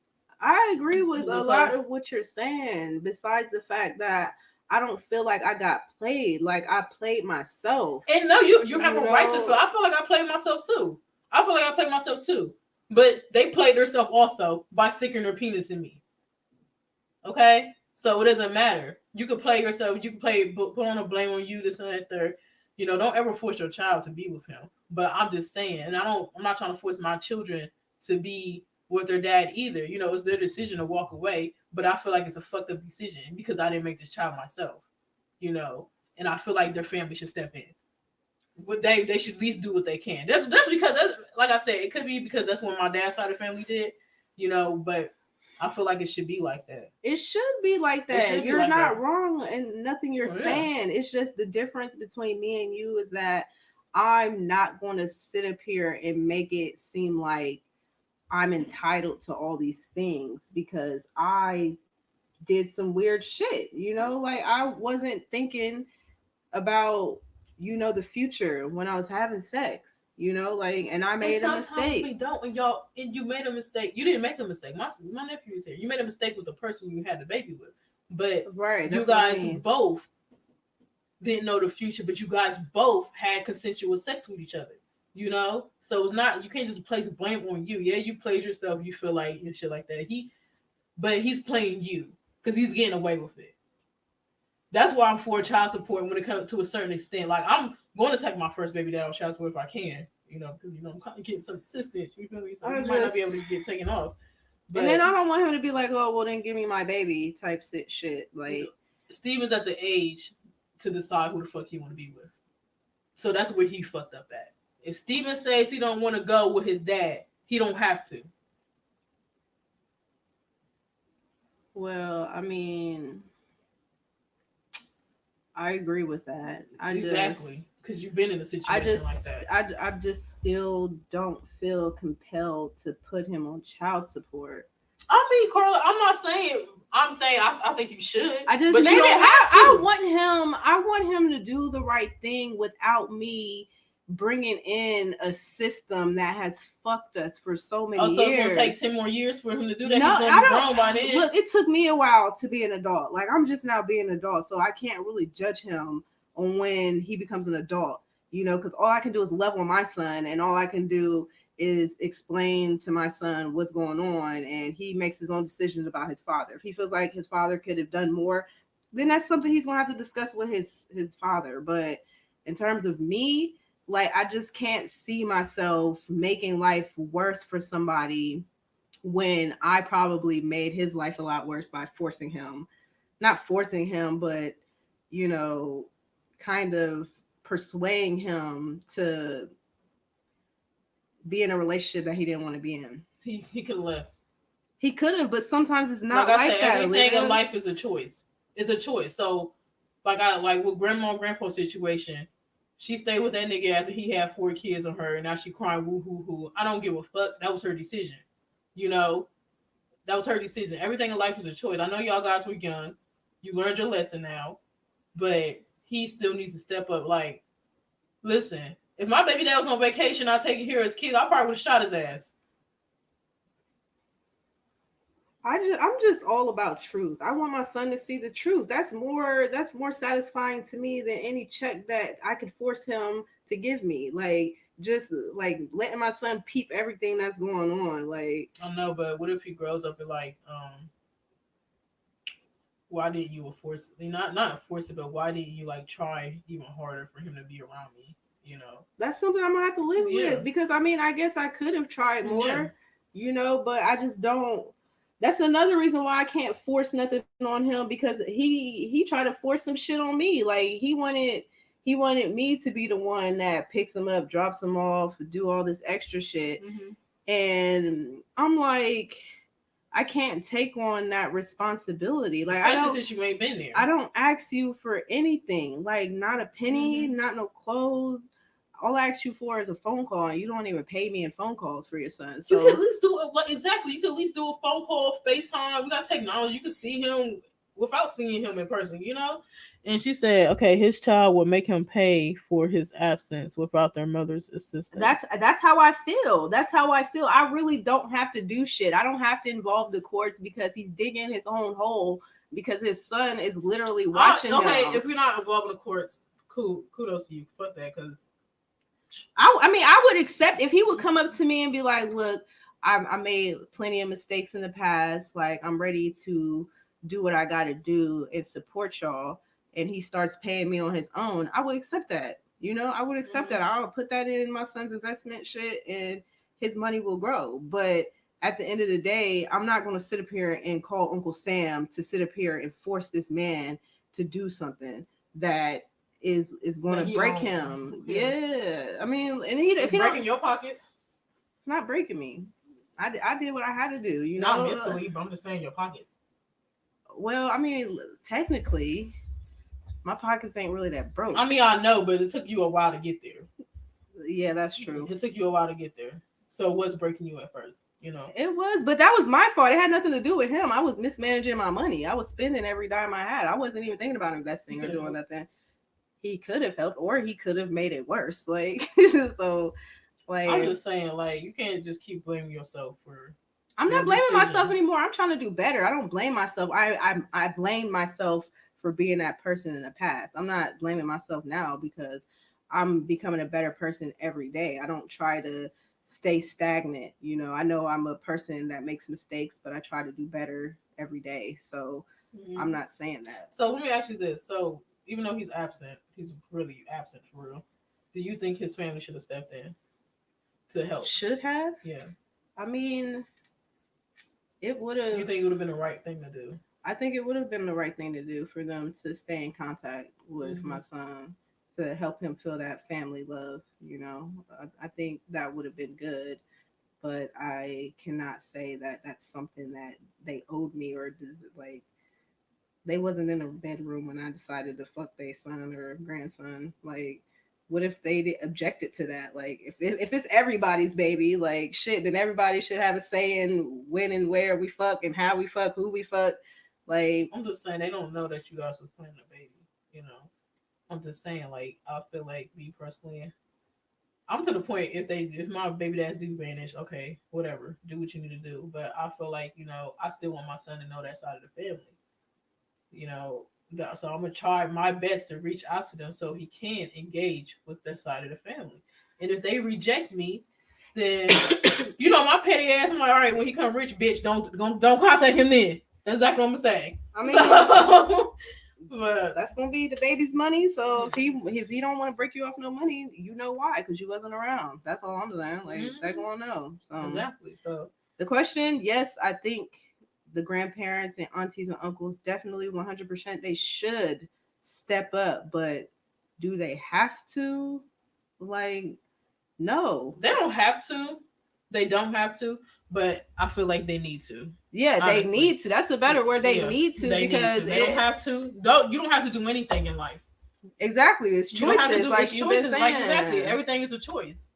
I agree with a lot of what you're saying, besides the fact that I don't feel like I got played. Like, I played myself. And no, you have a right to feel. I feel like I played myself too. But they played themselves also by sticking their penis in me. Okay? So it doesn't matter. You can play yourself. You can put on a blame on you, this and that, third. You know, don't ever force your child to be with him. But I'm just saying, and I'm not trying to force my children to be with their dad either. You know, it's their decision to walk away, but I feel like it's a fucked up decision because I didn't make this child myself, you know, and I feel like their family should step in. They should at least do what they can. That's because, like I said, it could be because that's what my dad's side of the family did, you know, but I feel like it should be like that. It should be like that. You're not wrong in nothing you're saying. It's just the difference between me and you is that I'm not going to sit up here and make it seem like I'm entitled to all these things because I did some weird shit, you know, like I wasn't thinking about, you know, the future when I was having sex, you know, like, and I made a mistake. We don't, and you made a mistake. You didn't make a mistake. My nephew is here. You made a mistake with the person you had the baby with, but you guys both didn't know the future, but you guys both had consensual sex with each other. You know, so it's not, you can't just place blame on you. Yeah, you played yourself. You feel like and shit like that. But he's playing you because he's getting away with it. That's why I'm for child support when it comes to a certain extent. Like, I'm going to take my first baby dad on child support if I can, because I'm kind of getting some assistance. You feel me? So you might not be able to get taken off. But, and then I don't want him to be like, oh, well, then give me my baby type shit. Like, Steven's at the age to decide who the fuck he want to be with. So that's where he fucked up at. If Steven says he don't want to go with his dad, he don't have to. Well, I mean, I agree with that. Exactly. Because you've been in a situation like that. I just still don't feel compelled to put him on child support. I mean, Carla, I'm saying I think you should. But maybe you don't have to. I want him to do the right thing without me bringing in a system that has fucked us for so many years. So it's gonna take 10 more years for him to do that. No, He's gonna be grown by then. Look, it took me a while to be an adult. Like, I'm just now being an adult, so I can't really judge him on when he becomes an adult. Because all I can do is level my son, and all I can do is explain to my son what's going on, and he makes his own decisions about his father. If he feels like his father could have done more, then that's something he's gonna have to discuss with his father. But in terms of me, like, I just can't see myself making life worse for somebody when I probably made his life a lot worse by forcing him. Not forcing him, but, kind of persuading him to be in a relationship that he didn't want to be in. He could have left. He could have, but sometimes it's not like that. Everything in life is a choice. It's a choice. So, like with grandma and grandpa's situation, she stayed with that nigga after he had 4 kids on her, and now she crying woo hoo hoo. I don't give a fuck. That was her decision. That was her decision. Everything in life is a choice. I know y'all guys were young. You learned your lesson now, but he still needs to step up. Like, listen, if my baby dad was on vacation, I'd take care of his kids. I probably would have shot his ass. I'm just all about truth. I want my son to see the truth. That's more satisfying to me than any check that I could force him to give me. Like, just like letting my son peep everything that's going on. Like, I know, but what if he grows up and like, why didn't you force it? Not force it, but why didn't you like try even harder for him to be around me? That's something I'm gonna have to live with, because I mean, I guess I could have tried more, but I just don't. That's another reason why I can't force nothing on him, because he tried to force some shit on me. Like, he wanted me to be the one that picks him up, drops him off, do all this extra shit. Mm-hmm. And I'm like, I can't take on that responsibility. Like, especially since you ain't been there. I don't ask you for anything, like not a penny, not no clothes. All I ask you for is a phone call, and you don't even pay me in phone calls for your son. So you can at least do it. Exactly. You can at least do a phone call, FaceTime. We got technology. You can see him without seeing him in person, And she said, okay, his child will make him pay for his absence without their mother's assistance. That's how I feel. That's how I feel. I really don't have to do shit. I don't have to involve the courts, because he's digging his own hole, because his son is literally watching him. Okay, if you're not involved in the courts, kudos to you. Fuck that, because I would accept if he would come up to me and be like, look, I made plenty of mistakes in the past. Like, I'm ready to do what I got to do and support y'all. And he starts paying me on his own. I would accept that. I would accept that. I'll put that in my son's investment shit, and his money will grow. But at the end of the day, I'm not going to sit up here and call Uncle Sam to sit up here and force this man to do something that is going to break him. Yeah. I mean, and if he breaking your pockets, it's not breaking me. I did what I had to do. Not mentally, but I'm just saying your pockets. Well, I mean, technically, my pockets ain't really that broke. I mean, I know, but it took you a while to get there. Yeah, that's true. It took you a while to get there. So it was breaking you at first, It was, but that was my fault. It had nothing to do with him. I was mismanaging my money. I was spending every dime I had. I wasn't even thinking about investing or doing nothing. He could have helped, or he could have made it worse. Like, so, like, I'm just saying, like, you can't just keep blaming yourself for. I'm not blaming myself anymore. I'm trying to do better. I don't blame myself. I blame myself for being that person in the past. I'm not blaming myself now, because I'm becoming a better person every day. I don't try to stay stagnant. I know I'm a person that makes mistakes, but I try to do better every day. So I'm not saying that. So let me ask you this. So even though he's absent, he's really absent for real. Do you think his family should have stepped in to help? Should have. Yeah. I mean, it would have. You think it would have been the right thing to do? I think it would have been the right thing to do for them to stay in contact with Mm-hmm. my son to help him feel that family love. You know, I think that would have been good, but I cannot say that that's something that they owed me or like they wasn't in a bedroom when I decided to fuck their son or grandson. Like, what if they objected to that? Like, if it's everybody's baby, like shit, then everybody should have a say in when and where we fuck and how we fuck, who we fuck. Like, I'm just saying they don't know that you guys were planning a baby. You know, I'm just saying, like, I feel like me personally, I'm to the point if my baby dads do vanish, okay, whatever, do what you need to do. But I feel like, you know, I still want my son to know that side of the family. You know, so I'm gonna try my best to reach out to them so he can engage with that side of the family. And if they reject me, then you know my petty ass. I'm like, all right, when he come rich, bitch, don't contact him then. That's exactly what I'm saying. I mean, So, but that's gonna be the baby's money. So if he don't want to break you off no money, you know why? Because you wasn't around. That's all I'm saying. Like they're gonna know. So exactly. So the question, yes, I think the grandparents and aunties and uncles definitely 100% they should step up, but do they have to? Like, no. they don't have to. They don't have to, but I feel like they need to. Yeah, Honestly. they need to. That's a better word. They Yeah, need to they because need to. They don't have to. You don't have to do anything in life. Exactly, it's You don't have to choices, do like it's you've choices. been saying. Like exactly, everything is a choice.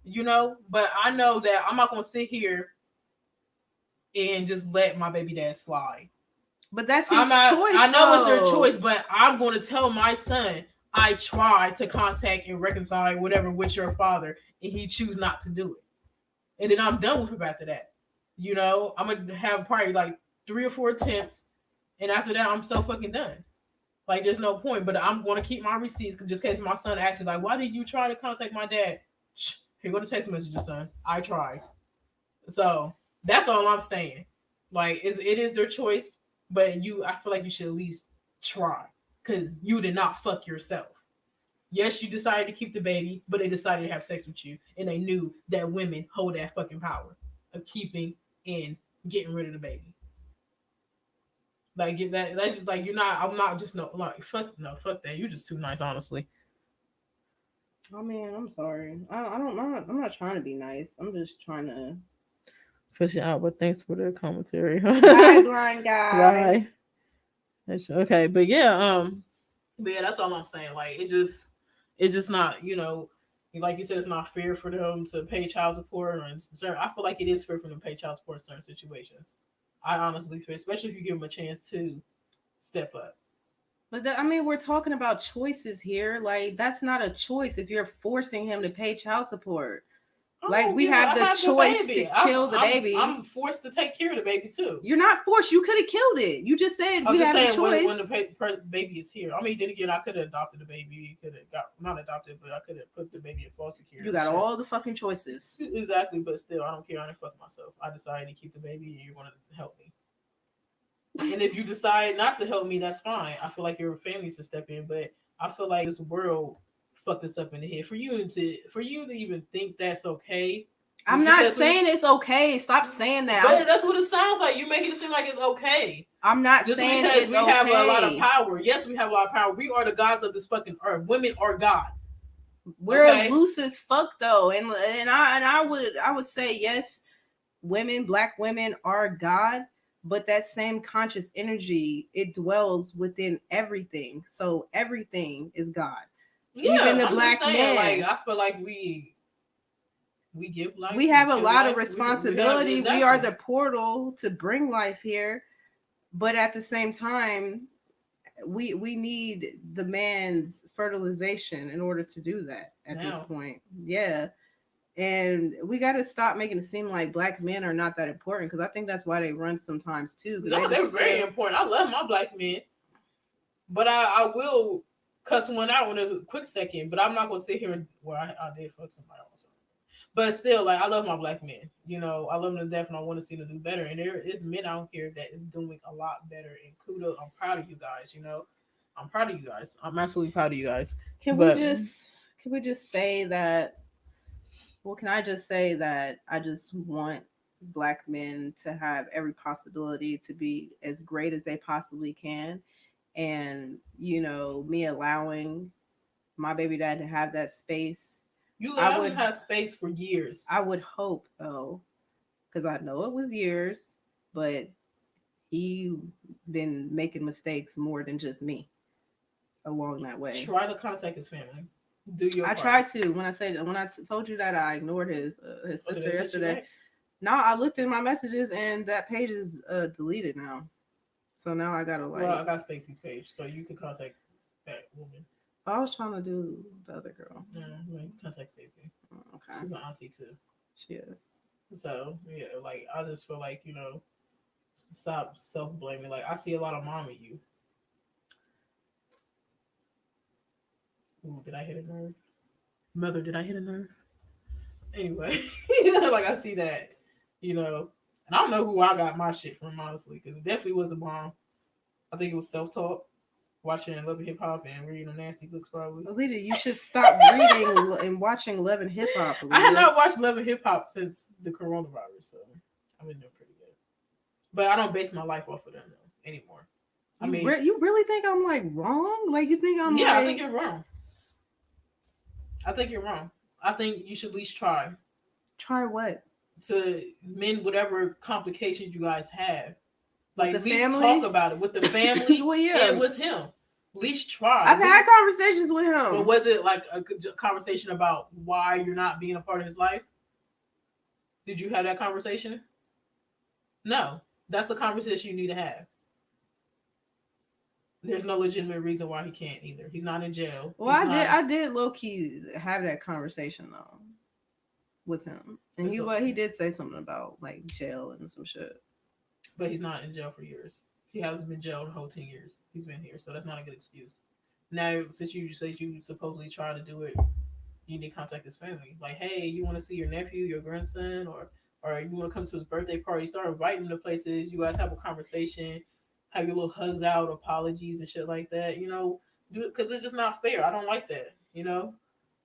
You know, but I know that I'm not gonna sit here and just let my baby dad slide. But that's his choice. I know it's their though. choice, but I'm going to tell my son I tried to contact and reconcile whatever with your father, and he choose not to do it. And then I'm done with him after that. You know, I'm gonna have probably like 3 or 4 attempts, and after that, I'm so fucking done. Like, there's no point. But I'm going to keep my receipts just in case my son asks me, like, why did you try to contact my dad? Shh, here go the text messages, son. I tried. So that's all I'm saying. Like, it is their choice, but I feel like you should at least try because you did not fuck yourself. Yes, you decided to keep the baby, but they decided to have sex with you, and they knew that women hold that fucking power of keeping and getting rid of the baby. Like that's just like you're not. I'm not just fuck that. You're just too nice, honestly. I mean, I'm sorry. I'm not trying to be nice. I'm just trying to Push it out, but thanks for the commentary. Bye, grind guy. Bye. Okay, but yeah, that's all I'm saying. Like it's just not, like you said, it's not fair for them to pay child support or certain. I feel like it is fair for them to pay child support in certain situations. I honestly feel, especially if you give them a chance to step up. But we're talking about choices here. Like, that's not a choice if you're forcing him to pay child support. Like, we have the choice to kill the baby. I'm forced to take care of the baby too. You're not forced. You could have killed it. You just said we have a choice. When the baby is here. I mean, then again, I could have adopted the baby. Could have got not adopted, but I could have put the baby in foster care. You got all the fucking choices. Exactly, but still, I don't care. I didn't fuck myself. I decided to keep the baby, and you're going to help me. And if you decide not to help me, that's fine. I feel like your family should step in, but I feel like this world fucked us up in the head for you to even think that's okay. I'm not saying it's okay. Stop saying that. But that's what it sounds like. You make it seem like it's okay. I'm not just saying because it's we have a lot of power. Yes, we have a lot of power. We are the gods of this fucking earth. Women are God. We're loose as fuck though, and I would say yes, black women are God, but that same conscious energy, it dwells within everything. So everything is God. Yeah, even the black men. Like, I feel like we give life. We have a lot of responsibility. We are the portal to bring life here, but at the same time, we need the man's fertilization in order to do that at this point. Yeah. And we got to stop making it seem like black men are not that important, because I think that's why they run sometimes too. No, they're very important. I love my black men, but I will cuss one out in a quick second. But I'm not gonna sit here and I did fuck somebody also. But still, like, I love my black men. I love them to death, and I want to see them do better. And there is men out here that is doing a lot better. And kudos, I'm proud of you guys. I'm proud of you guys. I'm absolutely proud of you guys. Can we can we just say that? Well, can I just say that I just want Black men to have every possibility to be as great as they possibly can, and me allowing my baby dad to have that space. You I haven't would had space for years. I would hope though, because I know it was years, but he been making mistakes more than just me along that way. Try to contact his family. Do your I part. tried to when I told you that I ignored his Oh, did sister they hit you yesterday. back? Now I looked in my messages and that page is deleted now. So now I gotta Well, I got Stacy's page, so you can contact that woman. I was trying to do the other girl. Contact Stacy. Okay, She's an auntie too. she is. So yeah, like I just feel like stop self blaming. Like I see a lot of mom in you. Ooh, did I hit a nerve? Mother, did I hit a nerve? Anyway, like I see that, and I don't know who I got my shit from honestly, because it definitely was a mom. I think it was self taught, watching Love and Hip Hop and reading them nasty books probably. Alita, you should stop reading and watching Love and Hip Hop. I had not watched Love and Hip Hop since the coronavirus, so I've been doing pretty good. But I don't base my life off of them though anymore. I mean, you really think I'm like wrong? Like you think I'm? Yeah, like... I think you're wrong. I think you're wrong. I think you should at least try. Try what? To mend whatever complications you guys have. Like with the at least family? talk about it with the family well, yeah. and with him. At least try. I've had conversations with him. But was it like a conversation about why you're not being a part of his life? Did you have that conversation? No. That's a conversation you need to have. There's no legitimate reason why he can't either. He's not in jail. Well, I did low key have that conversation though with him, and he did say something about like jail and some shit. But he's not in jail for years. He hasn't been jailed the whole 10 years. He's been here, so that's not a good excuse. Now, since you say you supposedly try to do it, you need to contact his family. Like, hey, you want to see your nephew, your grandson, or you want to come to his birthday party? Start inviting him to places. You guys have a conversation. Have your little hugs out, apologies and shit like that. Do it because it's just not fair. I don't like that.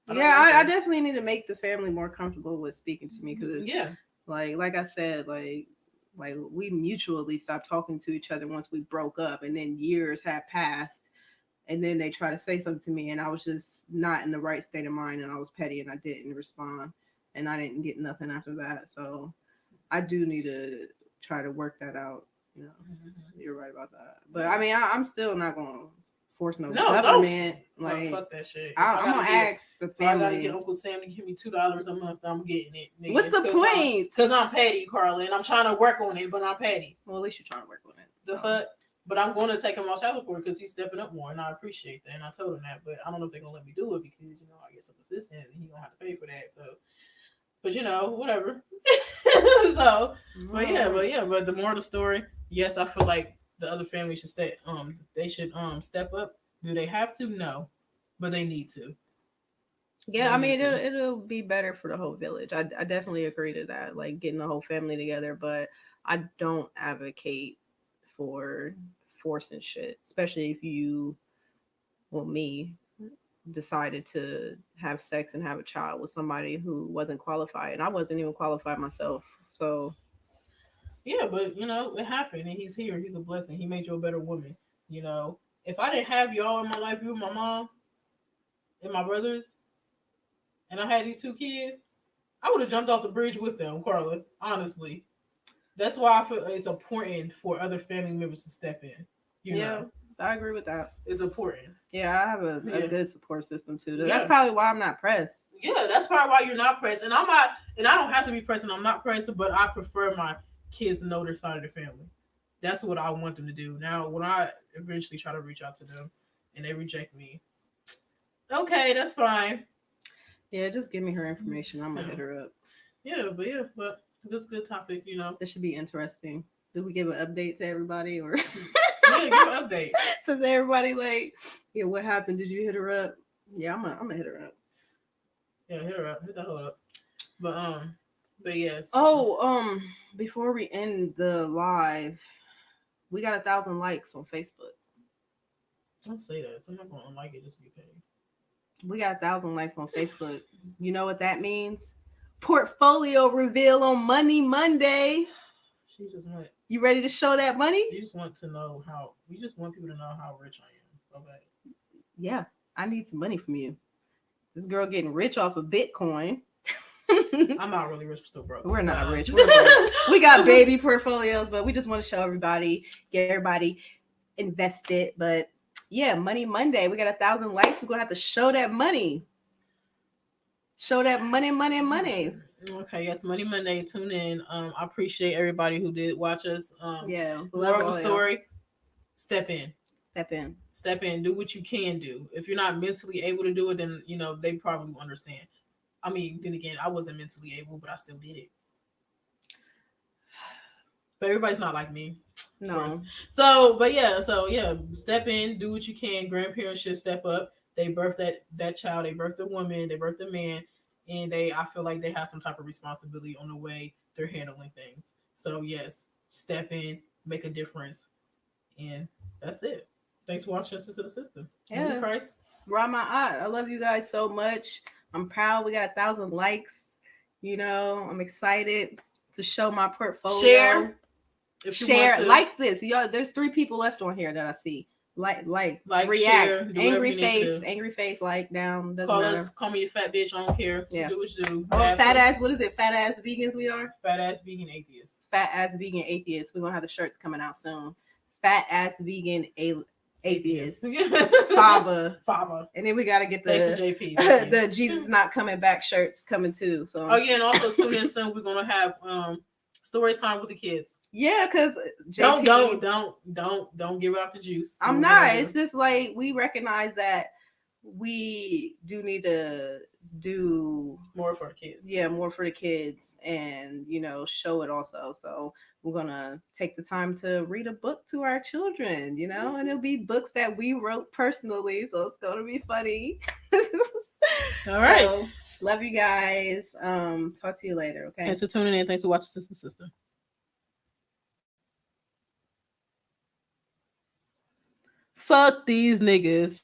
I definitely need to make the family more comfortable with speaking to me because yeah, like I said, like we mutually stopped talking to each other once we broke up, and then years had passed, and then they tried to say something to me, and I was just not in the right state of mind, and I was petty, and I didn't respond, and I didn't get nothing after that. So I do need to try to work that out. You're right about that. But I mean, I'm still not gonna force no government. Like, fuck that shit. I'm gonna ask the family. I gotta get Uncle Sam to give me $2 a month. I'm getting it. Nigga. What's the point? Because I'm petty, Carla, and I'm trying to work on it, but I'm petty. Well, at least you're trying to work on it. The fuck? But I'm going to take him off child support because he's stepping up more, and I appreciate that. And I told him that, but I don't know if they're gonna let me do it because I get some assistance, and he's gonna have to pay for that. So, but whatever. So, but the moral of the story. Yes, I feel like the other family should step up. Do they have to? No, but they need to. Yeah, I mean it'll be better for the whole village. I definitely agree to that, like getting the whole family together. But I don't advocate for forcing shit, especially if me decided to have sex and have a child with somebody who wasn't qualified, and I wasn't even qualified myself. So. Yeah, but it happened, and he's here. He's a blessing. He made you a better woman. If I didn't have y'all in my life, you and my mom and my brothers, and I had these 2 kids, I would have jumped off the bridge with them, Carla. Honestly, that's why I feel it's important for other family members to step in. I agree with that. It's important. Yeah, I have a good support system too. That's probably why I'm not pressed. Yeah, that's probably why you're not pressed, and I'm not, and I don't have to be pressed, and I'm not pressed, but I prefer my kids to know their side of the family. That's what I want them to do. Now, when I eventually try to reach out to them and they reject me, okay, that's fine. Yeah, just give me her information. I'm gonna hit her up. Yeah, but that's a good topic. This should be interesting. Did we give an update to everybody, or yeah, give an update? Since everybody what happened? Did you hit her up? Yeah, I'm gonna hit her up. Yeah, hit her up. Hit that hoe up. But yes. Oh, before we end the live, we got 1,000 likes on Facebook. Don't say that. So I'm not gonna unlike it just to get paid. We got 1,000 likes on Facebook. You know what that means? Portfolio reveal on Money Monday. She just went. You ready to show that money? You just want to know how. You just want people to know how rich I am. So bad. Yeah, I need some money from you. This girl getting rich off of Bitcoin. I'm not really rich, but still broke. We're not rich. We're broke. We got baby portfolios, but we just want to show everybody, get everybody invested. But yeah, Money Monday. We got 1,000 likes. We're gonna have to show that money. Show that money. Okay, yes, Money Monday. Tune in. I appreciate everybody who did watch us. Yeah. Moral of the story: step in. Step in. Do what you can do. If you're not mentally able to do it, then they probably will understand. I mean, then again, I wasn't mentally able, but I still did it. But everybody's not like me. No. So step in, do what you can. Grandparents should step up. They birthed that child, they birthed a woman, they birthed a man, and I feel like they have some type of responsibility on the way they're handling things. So yes, step in, make a difference, and that's it. Thanks for watching Sister to Sister. Yeah. Christ. Rob my eye. I love you guys so much. I'm proud. We got 1,000 likes. I'm excited to show my portfolio. Share. Like this. Yo, there's 3 people left on here that I see. Like, react. Share, angry face, like down. Doesn't matter. Call me a fat bitch. I don't care. Yeah. Do what you do. Oh, fat ass. What is it? Fat ass vegans. We are. Fat ass vegan atheists. Fat ass vegan atheists. We're gonna have the shirts coming out soon. Fat ass vegan atheists. Fava. And then we gotta get the JP. the Jesus not coming back shirts coming too. So and also tune in soon. We're gonna have story time with the kids. Yeah, because don't give out the juice. I'm not. It's just like we recognize that we do need to do more for the kids. Yeah, more for the kids, and show it also. So we're gonna take the time to read a book to our children, and it'll be books that we wrote personally. So it's gonna be funny. All right. So, love you guys. Talk to you later. Okay. Thanks for tuning in. Thanks for watching Sister. Fuck these niggas.